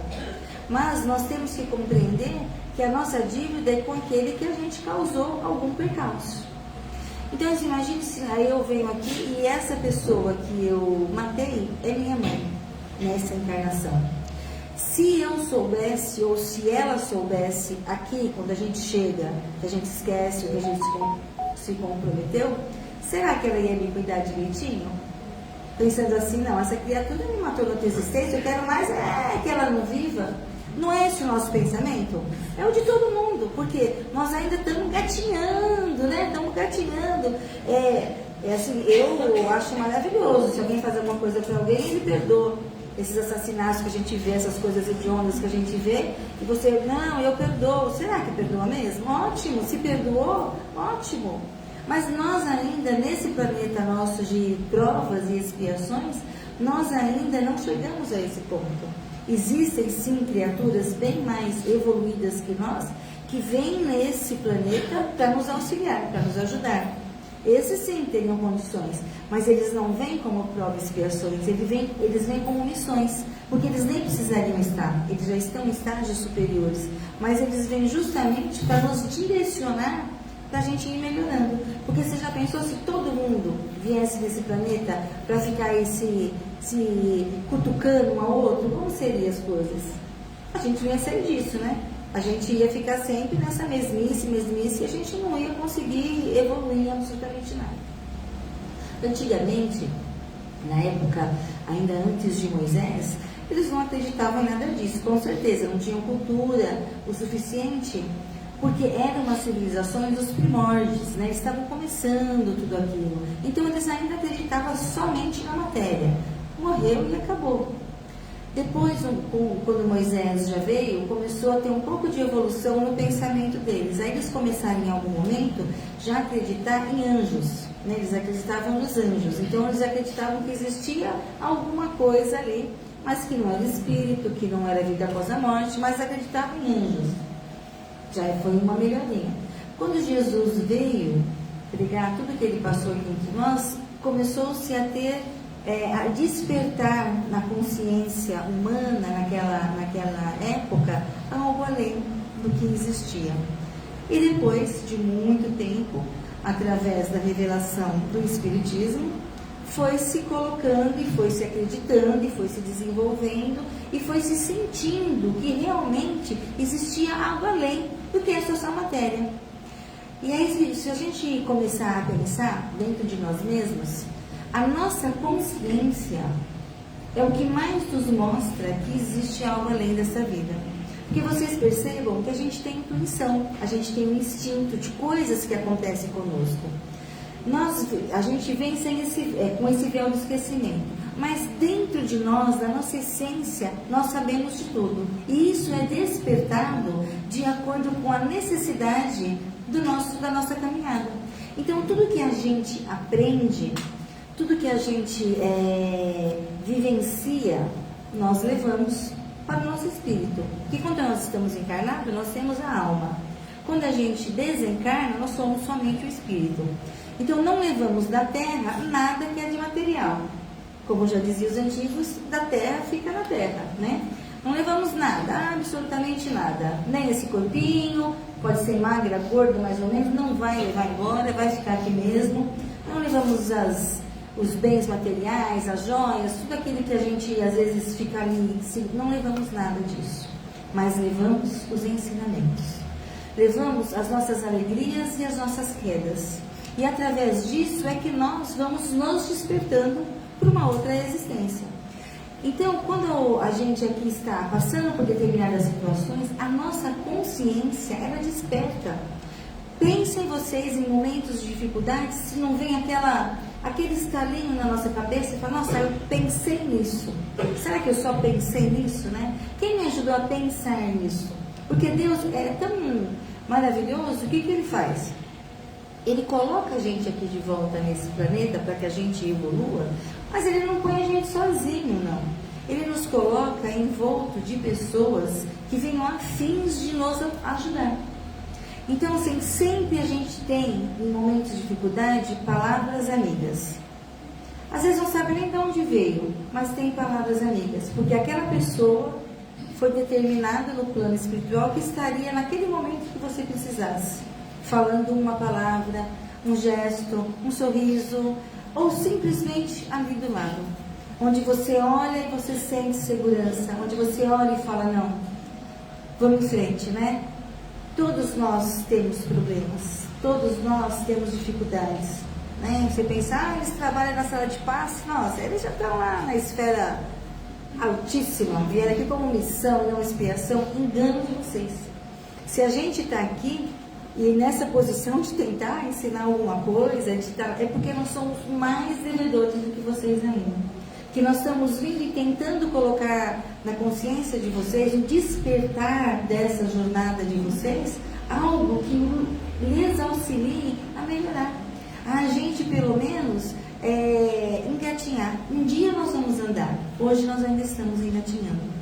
Mas nós temos que compreender que a nossa dívida é com aquele que a gente causou algum percalço. Então, imagine se aí eu venho aqui e essa pessoa que eu matei é minha mãe, nessa encarnação. Se eu soubesse, ou se ela soubesse aqui, quando a gente chega, que a gente esquece o que a gente se comprometeu, será que ela ia me cuidar direitinho? Pensando assim, não, essa criatura me matou na outra existência, eu quero mais que ela não viva. Não é esse o nosso pensamento? É o de todo mundo, porque nós ainda estamos gatinhando, né? Estamos gatinhando. Assim, eu acho maravilhoso. Se alguém faz alguma coisa para alguém, ele perdoa. Esses assassinatos que a gente vê, essas coisas hediondas que a gente vê, e você, não, eu perdoo. Será que perdoa mesmo? Ótimo. Se perdoou, ótimo. Mas nós ainda, nesse planeta nosso de provas e expiações, nós ainda não chegamos a esse ponto. Existem sim criaturas bem mais evoluídas que nós, que vêm nesse planeta para nos auxiliar, para nos ajudar. Esses sim teriam condições, mas eles não vêm como provas e expiações, eles vêm como missões, porque eles nem precisariam estar, eles já estão em estágios superiores, mas eles vêm justamente para nos direcionar, para a gente ir melhorando. Porque você já pensou se todo mundo viesse desse planeta para ficar aí se cutucando um ao outro, como seriam as coisas? A gente não ia sair disso, né? A gente ia ficar sempre nessa mesmice, e a gente não ia conseguir evoluir absolutamente nada. Antigamente, na época ainda antes de Moisés, eles não acreditavam em nada disso, com certeza, não tinham cultura o suficiente, porque eram umas civilizações dos primórdios, né? Eles estavam começando tudo aquilo. Então eles ainda acreditavam somente na matéria. Morreu e acabou. Depois, quando Moisés já veio, começou a ter um pouco de evolução no pensamento deles. Aí eles começaram em algum momento já a acreditar em anjos, né? Eles acreditavam nos anjos. Então eles acreditavam que existia alguma coisa ali, mas que não era espírito, que não era vida após a morte, mas acreditavam em anjos. Já foi uma melhoria. Quando Jesus veio pregar tudo que ele passou aqui entre nós, começou-se a ter, a despertar na consciência humana naquela época algo além do que existia. E depois de muito tempo, através da revelação do Espiritismo, foi se colocando e foi se acreditando e foi se desenvolvendo e foi se sentindo que realmente existia algo além do que essa só matéria. E aí, se a gente começar a pensar dentro de nós mesmos, a nossa consciência é o que mais nos mostra que existe algo além dessa vida. Porque vocês percebam que a gente tem intuição, a gente tem um instinto de coisas que acontecem conosco. A gente vem com esse véu do esquecimento, mas dentro de nós, da nossa essência, nós sabemos de tudo. E isso é despertado de acordo com a necessidade da nossa caminhada. Então, tudo que a gente aprende, tudo que a gente vivencia, nós levamos para o nosso espírito. Porque quando nós estamos encarnados, nós temos a alma. Quando a gente desencarna, nós somos somente o espírito. Então, não levamos da terra nada que é de material. Como já diziam os antigos, da terra fica na terra, né? Não levamos nada, absolutamente nada. Nem esse corpinho, pode ser magra, gordo, mais ou menos, não vai levar embora, vai ficar aqui mesmo. Não levamos os bens materiais, as joias, tudo aquilo que a gente às vezes fica ali, não levamos nada disso. Mas levamos os ensinamentos. Levamos as nossas alegrias e as nossas quedas. E através disso é que nós vamos nos despertando para uma outra existência. Então, quando a gente aqui está passando por determinadas situações, a nossa consciência, ela desperta. Pensem vocês em momentos de dificuldade, se não vem aquele estalinho na nossa cabeça e fala, nossa, eu pensei nisso. Será que eu só pensei nisso, né? Quem me ajudou a pensar nisso? Porque Deus é tão maravilhoso, o que Ele faz? Ele coloca a gente aqui de volta nesse planeta para que a gente evolua, mas Ele não põe a gente sozinho, não. Ele nos coloca envolto de pessoas que venham a fins de nos ajudar. Então, assim, sempre a gente tem, em momentos de dificuldade, palavras amigas. Às vezes não sabe nem de onde veio, mas tem palavras amigas, porque aquela pessoa foi determinada no plano espiritual que estaria naquele momento que você precisasse, falando uma palavra, um gesto, um sorriso, ou simplesmente ali do lado. onde você olha e você sente segurança, onde você olha e fala, não, vamos em frente, né? Todos nós temos problemas, todos nós temos dificuldades, né? Você pensa, eles trabalham na sala de passe, nossa, eles já estão lá na esfera altíssima, vieram aqui como missão, não expiação. Engano de vocês. Se a gente está aqui e nessa posição de tentar ensinar alguma coisa, é porque nós somos mais devedores do que vocês ainda. Que nós estamos vindo e tentando colocar na consciência de vocês, o despertar dessa jornada de vocês, algo que lhes auxilie a melhorar. A gente, pelo menos, engatinhar. Um dia nós vamos andar, hoje nós ainda estamos engatinhando.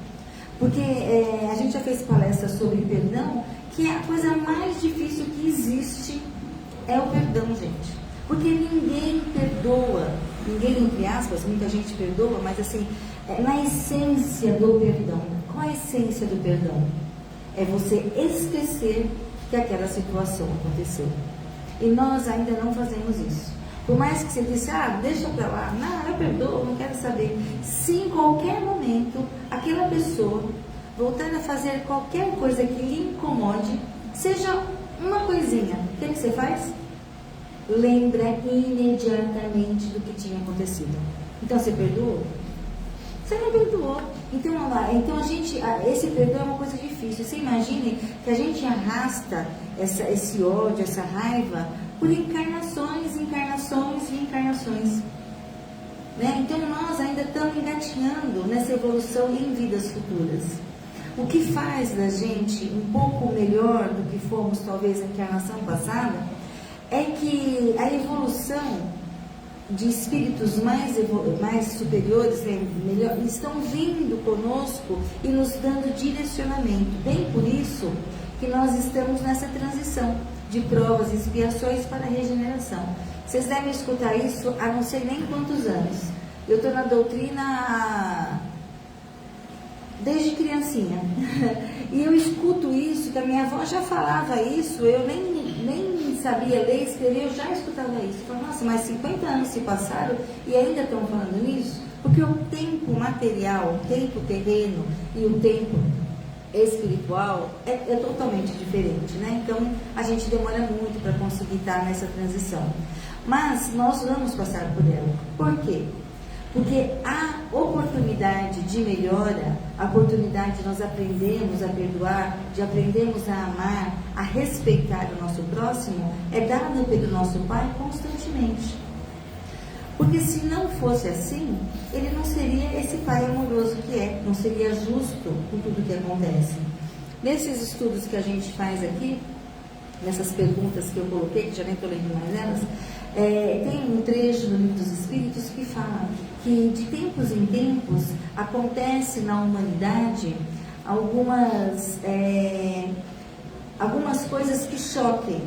Porque a gente já fez palestra sobre perdão, que é a coisa mais difícil que existe, é o perdão, gente. Porque ninguém perdoa, ninguém, entre aspas, muita gente perdoa, mas assim, na essência do perdão. Qual a essência do perdão? É você esquecer que aquela situação aconteceu. E nós ainda não fazemos isso. Por mais que você disse, deixa pra lá, não, eu perdoo, não quero saber. Se em qualquer momento aquela pessoa voltar a fazer qualquer coisa que lhe incomode, seja uma coisinha, o que você faz? Lembra imediatamente do que tinha acontecido. Então você perdoou? Você não perdoou. Então esse perdão é uma coisa difícil. Você imagine que a gente arrasta esse ódio, essa raiva por encarnações, encarnações e encarnações. Né? Então nós ainda estamos engatinhando nessa evolução em vidas futuras. O que faz da gente um pouco melhor do que fomos talvez na encarnação passada é que a evolução de espíritos mais superiores, estão vindo conosco e nos dando direcionamento. Bem por isso que nós estamos nessa transição de provas e expiações para a regeneração. Vocês devem escutar isso há não sei nem quantos anos. Eu estou na doutrina desde criancinha. E eu escuto isso, que a minha avó já falava isso, eu nem sabia ler, escrever, eu já escutava isso. Eu falei, nossa, mas 50 anos se passaram e ainda estão falando isso? Porque o tempo material, o tempo terreno e o tempo espiritual é totalmente diferente, né? Então, a gente demora muito para conseguir estar nessa transição. Mas nós vamos passar por ela. Por quê? Porque a oportunidade de melhora, a oportunidade de nós aprendermos a perdoar, de aprendermos a amar, a respeitar o nosso próximo, é dada pelo nosso Pai constantemente. Porque se não fosse assim, ele não seria esse Pai amoroso que é, não seria justo com tudo que acontece. Nesses estudos que a gente faz aqui, nessas perguntas que eu coloquei, que já nem estou lendo mais elas, tem um trecho do Livro dos Espíritos que fala que de tempos em tempos acontece na humanidade algumas coisas que choquem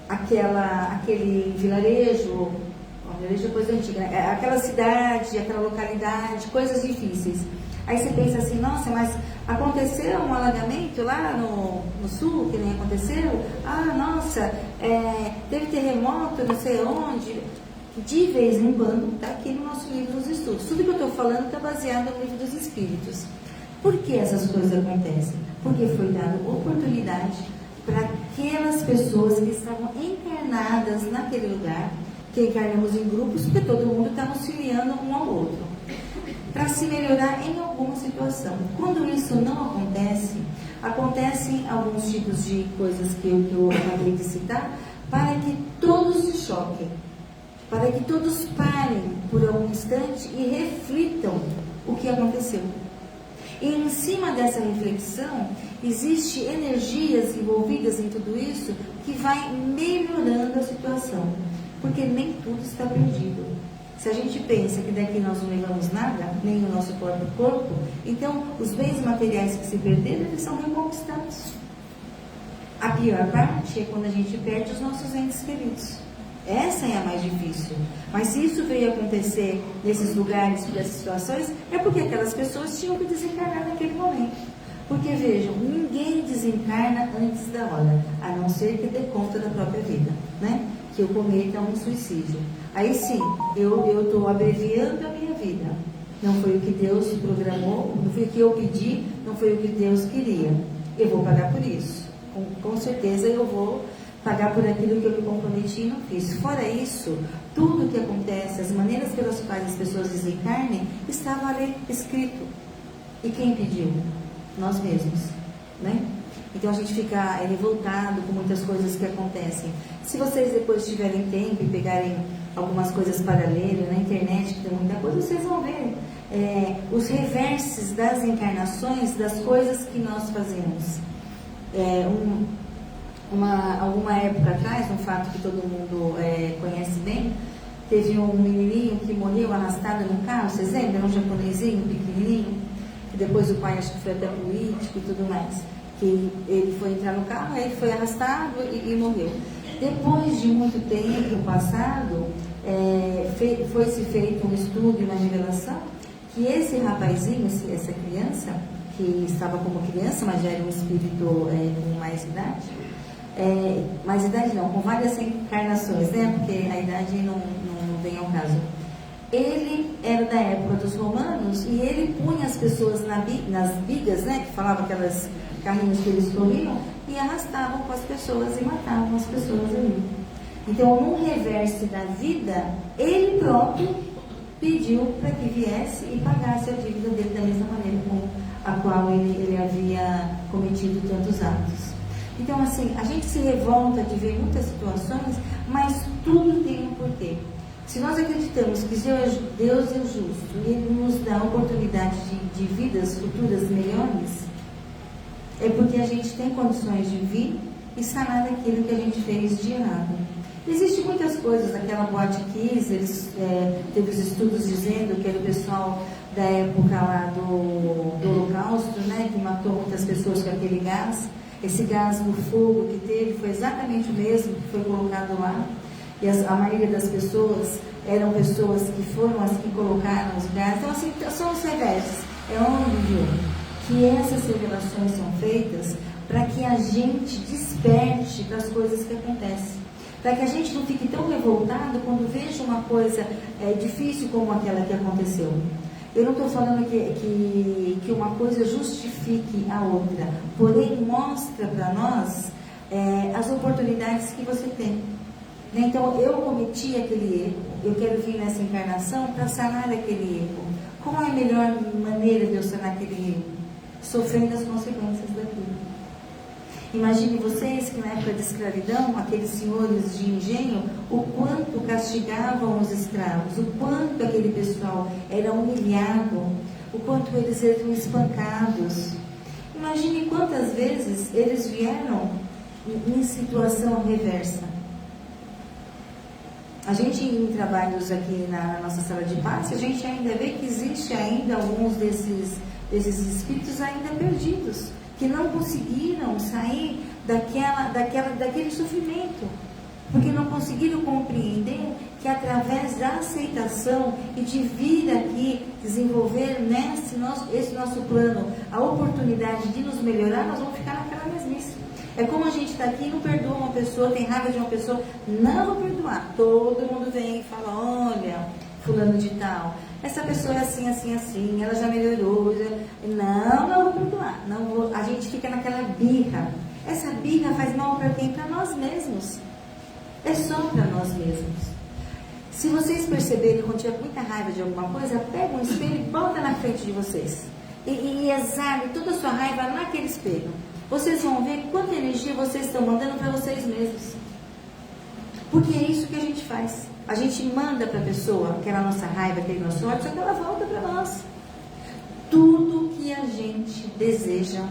aquele vilarejo, vilarejo é coisa antiga, né? Aquela cidade, aquela localidade, coisas difíceis. Aí você pensa assim, nossa, mas aconteceu um alagamento lá no sul, que nem aconteceu? Nossa, teve terremoto, não sei onde. De vez em quando, está aqui no nosso livro dos estudos. Tudo que eu estou falando está baseado no Livro dos Espíritos. Por que essas coisas acontecem? Porque foi dada oportunidade para aquelas pessoas que estavam encarnadas naquele lugar, que encarnamos em grupos, porque todo mundo está auxiliando um ao outro, para se melhorar em alguma situação. Quando isso não acontece, acontecem alguns tipos de coisas que eu acabei de citar, para que todos se choquem, para que todos parem por um instante e reflitam o que aconteceu. E em cima dessa reflexão, existem energias envolvidas em tudo isso que vai melhorando a situação, porque nem tudo está perdido. Se a gente pensa que daqui nós não levamos nada, nem o nosso próprio corpo, então os bens materiais que se perderam, eles são reconquistados. A pior parte é quando a gente perde os nossos entes queridos. Essa é a mais difícil. Mas se isso veio acontecer nesses lugares, nessas situações, é porque aquelas pessoas tinham que desencarnar naquele momento. Porque, vejam, ninguém desencarna antes da hora, a não ser que dê conta da própria vida, né? Que eu cometa um suicídio. Aí sim, eu estou abreviando a minha vida. Não foi o que Deus programou, não foi o que eu pedi, não foi o que Deus queria. Eu vou pagar por isso. Com certeza eu vou pagar por aquilo que eu me comprometi e não fiz. Fora isso, tudo que acontece, as maneiras pelas quais as pessoas desencarnem, estava ali escrito. E quem pediu? Nós mesmos, né? Então a gente fica revoltado com muitas coisas que acontecem. Se vocês depois tiverem tempo e pegarem algumas coisas paralelas na internet, que tem muita coisa, vocês vão ver os reverses das encarnações, das coisas que nós fazemos. Alguma época atrás, um fato que todo mundo conhece bem, teve um menininho que morreu arrastado no carro, vocês lembram? Era um japonesinho pequenininho, que depois o pai acho que foi até político e tudo mais, que ele foi entrar no carro, aí ele foi arrastado e morreu. Depois de muito tempo passado, foi-se feito um estudo e uma revelação que esse rapazinho, essa criança, que estava como criança, mas já era um espírito com mais idade, com várias encarnações, né? Porque a idade não vem ao caso. Ele era da época dos romanos e ele punha as pessoas nas bigas, né? Que falavam aquelas carrinhos que eles corriam, e arrastavam com as pessoas e matavam as pessoas ali. Então, no reverso da vida, ele próprio pediu para que viesse e pagasse a dívida dele da mesma maneira com a qual ele havia cometido tantos atos. Então, assim, a gente se revolta de ver muitas situações, mas tudo tem um porquê. Se nós acreditamos que Deus é justo e Ele nos dá a oportunidade de vidas futuras melhores, é porque a gente tem condições de vir e sanar aquilo que a gente fez de errado. Existem muitas coisas, aquela boate Kiss, teve os estudos dizendo que era o pessoal da época lá do Holocausto, né, que matou muitas pessoas com aquele gás. Esse gás no fogo que teve foi exatamente o mesmo que foi colocado lá. E a maioria das pessoas eram pessoas que foram as que colocaram os gases. Então, assim, são os reversos. É óbvio que essas revelações são feitas para que a gente desperte para as coisas que acontecem. Para que a gente não fique tão revoltado quando veja uma coisa difícil como aquela que aconteceu. Eu não estou falando que uma coisa justifique a outra, porém mostra para nós as oportunidades que você tem. Então, eu cometi aquele erro, eu quero vir nessa encarnação para sanar aquele erro. Qual é a melhor maneira de eu sanar aquele erro? Sofrendo as consequências daquilo. Imagine vocês que na época da escravidão, aqueles senhores de engenho, o quanto castigavam os escravos, o quanto aquele pessoal era humilhado, o quanto eles eram espancados. Imagine quantas vezes eles vieram em situação reversa. A gente, em trabalhos aqui na nossa sala de passe, a gente ainda vê que existe ainda alguns desses espíritos ainda perdidos, que não conseguiram sair daquele sofrimento, porque não conseguiram compreender que através da aceitação e de vir aqui desenvolver esse nosso plano a oportunidade de nos melhorar, nós vamos ficar naquela mesmice. É como a gente está aqui e não perdoa uma pessoa, tem raiva de uma pessoa, não vou perdoar. Todo mundo vem e fala, olha, fulano de tal, essa pessoa é assim, assim, assim, ela já melhorou, não vou perdoar. A gente fica naquela birra. Essa birra faz mal para quem? Para nós mesmos. É só para nós mesmos. Se vocês perceberem, quando tiver muita raiva de alguma coisa, pega um espelho e bota na frente de vocês. E exale toda a sua raiva naquele espelho. Vocês vão ver quanta energia vocês estão mandando para vocês mesmos. Porque é isso que a gente faz. A gente manda para a pessoa aquela nossa raiva, aquele nosso ódio, só que ela volta para nós. Tudo que a gente deseja,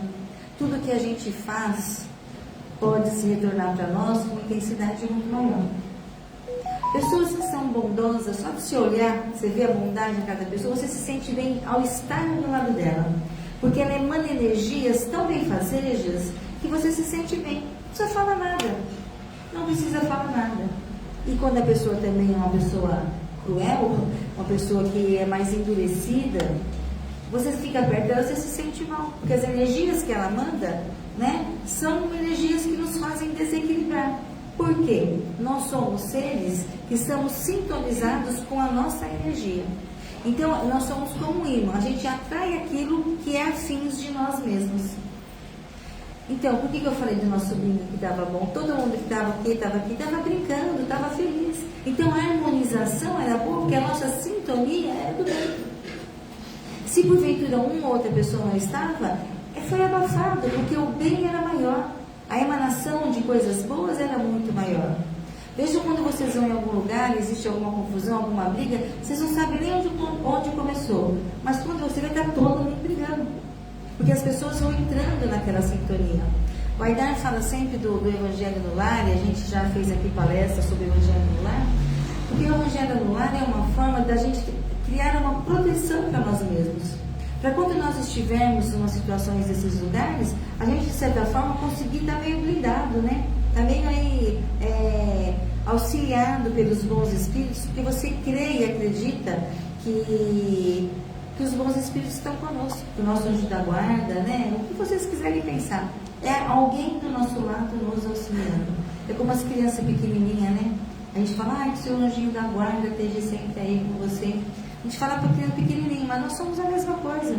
tudo que a gente faz, pode se retornar para nós com intensidade muito maior. Pessoas que são bondosas, só de se olhar, você vê a bondade em cada pessoa, você se sente bem ao estar do lado dela. Porque ela emana energias tão benfazejas que você se sente bem. Não precisa falar nada. Não precisa falar nada. E quando a pessoa também é uma pessoa cruel, uma pessoa que é mais endurecida, você fica perto dela, você se sente mal. Porque as energias que ela manda, né, são energias que nos fazem desequilibrar. Por quê? Nós somos seres que estamos sintonizados com a nossa energia. Então, nós somos como um imã, a gente atrai aquilo que é afins de nós mesmos. Então, por que eu falei do nosso sobrinho que estava bom? Todo mundo que estava aqui, estava brincando, estava feliz. Então, a harmonização era boa, porque a nossa sintonia era do bem. Se porventura uma ou outra pessoa não estava, foi abafado, porque o bem era maior. A emanação de coisas boas era muito maior. Vejam, quando vocês vão em algum lugar, existe alguma confusão, alguma briga, vocês não sabem nem onde começou. Mas quando você vê, está todo mundo brigando. Porque as pessoas vão entrando naquela sintonia. O Aidar fala sempre do Evangelho no Lar, e a gente já fez aqui palestra sobre o Evangelho no Lar, porque o Evangelho no Lar é uma forma da gente criar uma proteção para nós mesmos. Para quando nós estivermos em situações desses lugares, a gente, de certa forma, conseguir estar meio blindado, né? Está meio aí auxiliado pelos bons espíritos, porque você crê e acredita que os bons espíritos estão conosco, o nosso anjo da guarda, né? O que vocês quiserem pensar. É alguém do nosso lado nos auxiliando. É como as crianças pequenininhas, né? A gente fala, que o seu anjinho da guarda esteja sempre aí com você. A gente fala para criança pequenininha, mas nós somos a mesma coisa.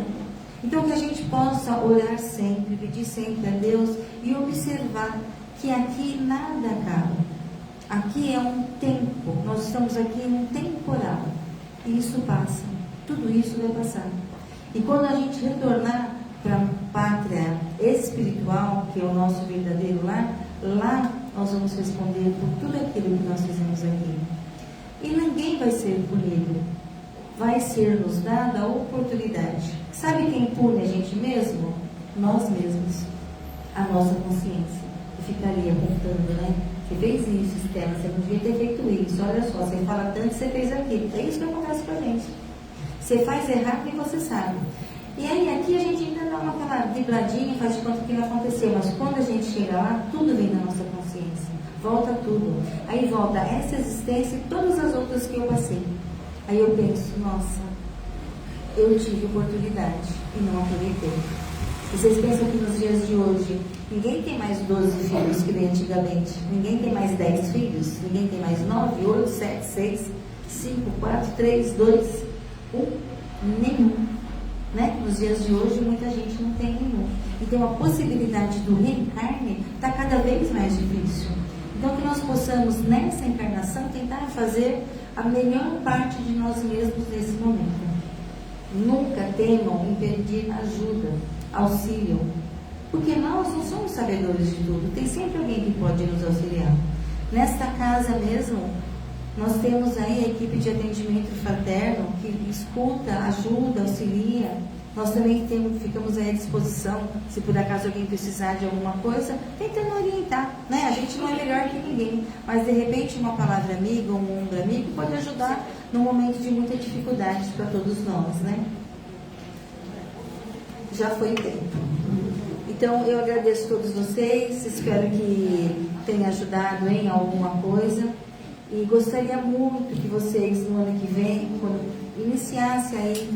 Então, que a gente possa orar sempre, pedir sempre a Deus e observar que aqui nada acaba. Aqui é um tempo, nós estamos aqui em um temporal. E isso passa, tudo isso vai passar. E quando a gente retornar para a pátria espiritual, que é o nosso verdadeiro lar, lá nós vamos responder por tudo aquilo que nós fizemos aqui. E ninguém vai ser punido. Vai ser nos dada a oportunidade. Sabe quem pune a gente mesmo? Nós mesmos. A nossa consciência. E ficaria apontando, né? Você fez isso, Estela, você não devia ter feito isso. Olha só, você fala tanto, você fez aquilo. É isso que acontece com a gente. Você faz errado e você sabe. E aí aqui a gente ainda dá aquela vibradinha, faz de conta que não aconteceu. Mas quando a gente chega lá, tudo vem da nossa consciência. Volta tudo. Aí volta essa existência e todas as outras que eu passei. Aí eu penso, nossa, eu tive oportunidade e não aproveitei. E vocês pensam que nos dias de hoje, ninguém tem mais 12 filhos que nem antigamente. Ninguém tem mais 10 filhos. Ninguém tem mais 9, 8, 7, 6, 5, 4, 3, 2, 1. Nenhum. Né? Nos dias de hoje, muita gente não tem nenhum. Então, a possibilidade do reencarne está cada vez mais difícil. Então, que nós possamos, nessa encarnação, tentar fazer a melhor parte de nós mesmos nesse momento. Nunca temam em pedir ajuda, auxílio, porque nós não somos sabedores de tudo. Tem sempre alguém que pode nos auxiliar. Nesta casa mesmo, nós temos aí a equipe de atendimento fraterno que escuta, ajuda, auxilia. Nós também ficamos aí à disposição, se por acaso alguém precisar de alguma coisa, tentando orientar, né? A gente não é melhor que ninguém, mas de repente uma palavra amiga, um ombro amigo pode ajudar num momento de muita dificuldade para todos nós, né? Já foi tempo. Então eu agradeço a todos vocês, espero que tenha ajudado em alguma coisa e gostaria muito que vocês no ano que vem, quando iniciasse aí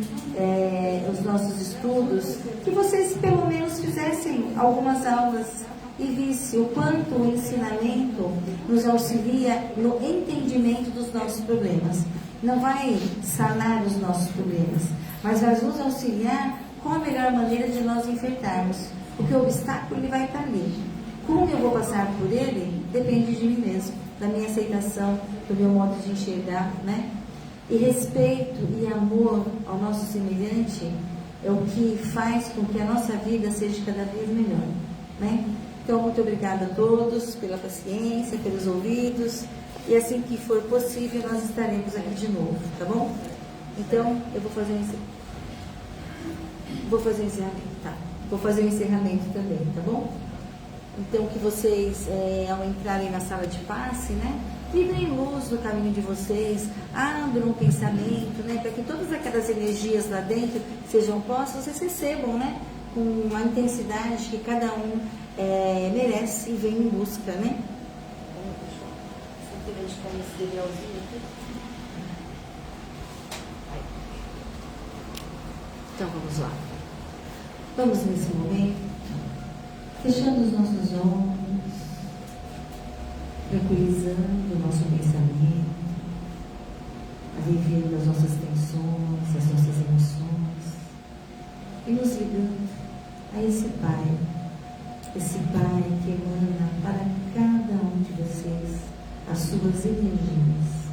os nossos estudos, que vocês pelo menos fizessem algumas aulas e visse o quanto o ensinamento nos auxilia no entendimento dos nossos problemas. Não vai sanar os nossos problemas, mas vai nos auxiliar qual a melhor maneira de nós enfrentarmos, porque o obstáculo ele vai estar ali. Como eu vou passar por ele, depende de mim mesmo, da minha aceitação, do meu modo de enxergar, né? E respeito e amor ao nosso semelhante é o que faz com que a nossa vida seja cada vez melhor, né? Então, muito obrigada a todos pela paciência, pelos ouvidos, e assim que for possível, nós estaremos aqui de novo, tá bom? Então, eu vou fazer um encerramento, tá? Vou fazer um encerramento também, tá bom? Então, que vocês, ao entrarem na sala de passe, né, vibrem luz no caminho de vocês, abram o pensamento, né, para que todas aquelas energias lá dentro sejam postas, vocês recebam, né, com a intensidade que cada um merece e vem em busca, né? Então, vamos lá. Vamos nesse momento, fechando os nossos olhos, tranquilizando o nosso pensamento, aliviando removendo as nossas tensões, as nossas emoções e nos ligando a esse Pai que emana para cada um de vocês as suas energias,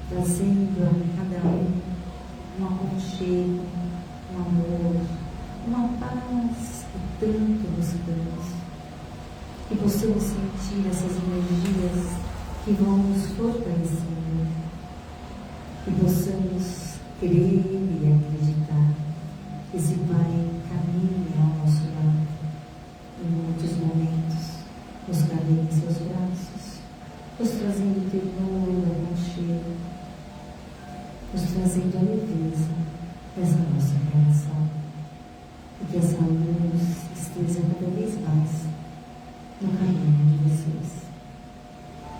trazendo a cada um aconchego, um amor, uma paz que tanto buscamos. Que possamos sentir essas energias que vão nos fortalecendo, que possamos crer e acreditar que esse Pai caminha ao nosso lado em muitos momentos, nos cabendo em seus braços, nos trazendo ternura, aconchego, nos trazendo a leveza dessa nossa encarnação, e que essa luz esteja cada vez mais no caminho de vocês.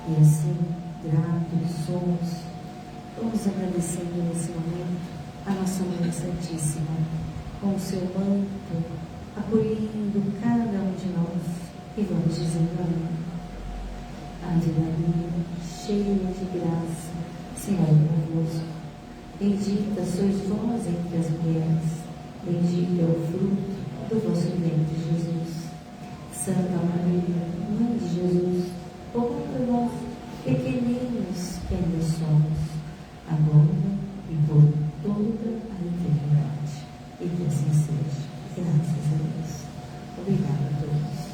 E assim, gratos somos, vamos agradecendo nesse momento a nossa Mãe Santíssima, com o seu manto, acolhendo cada um de nós, e vamos dizendo amém. Ave Maria, cheia de graça, Senhor é convosco. Bendita sois vós entre as mulheres, bendito é o fruto do vosso ventre, Jesus. Santa Maria, Mãe de Jesus, rogai por nós, pequeninos que ainda somos, agora e por toda a eternidade. E que assim seja. Graças a Deus. Obrigada a todos.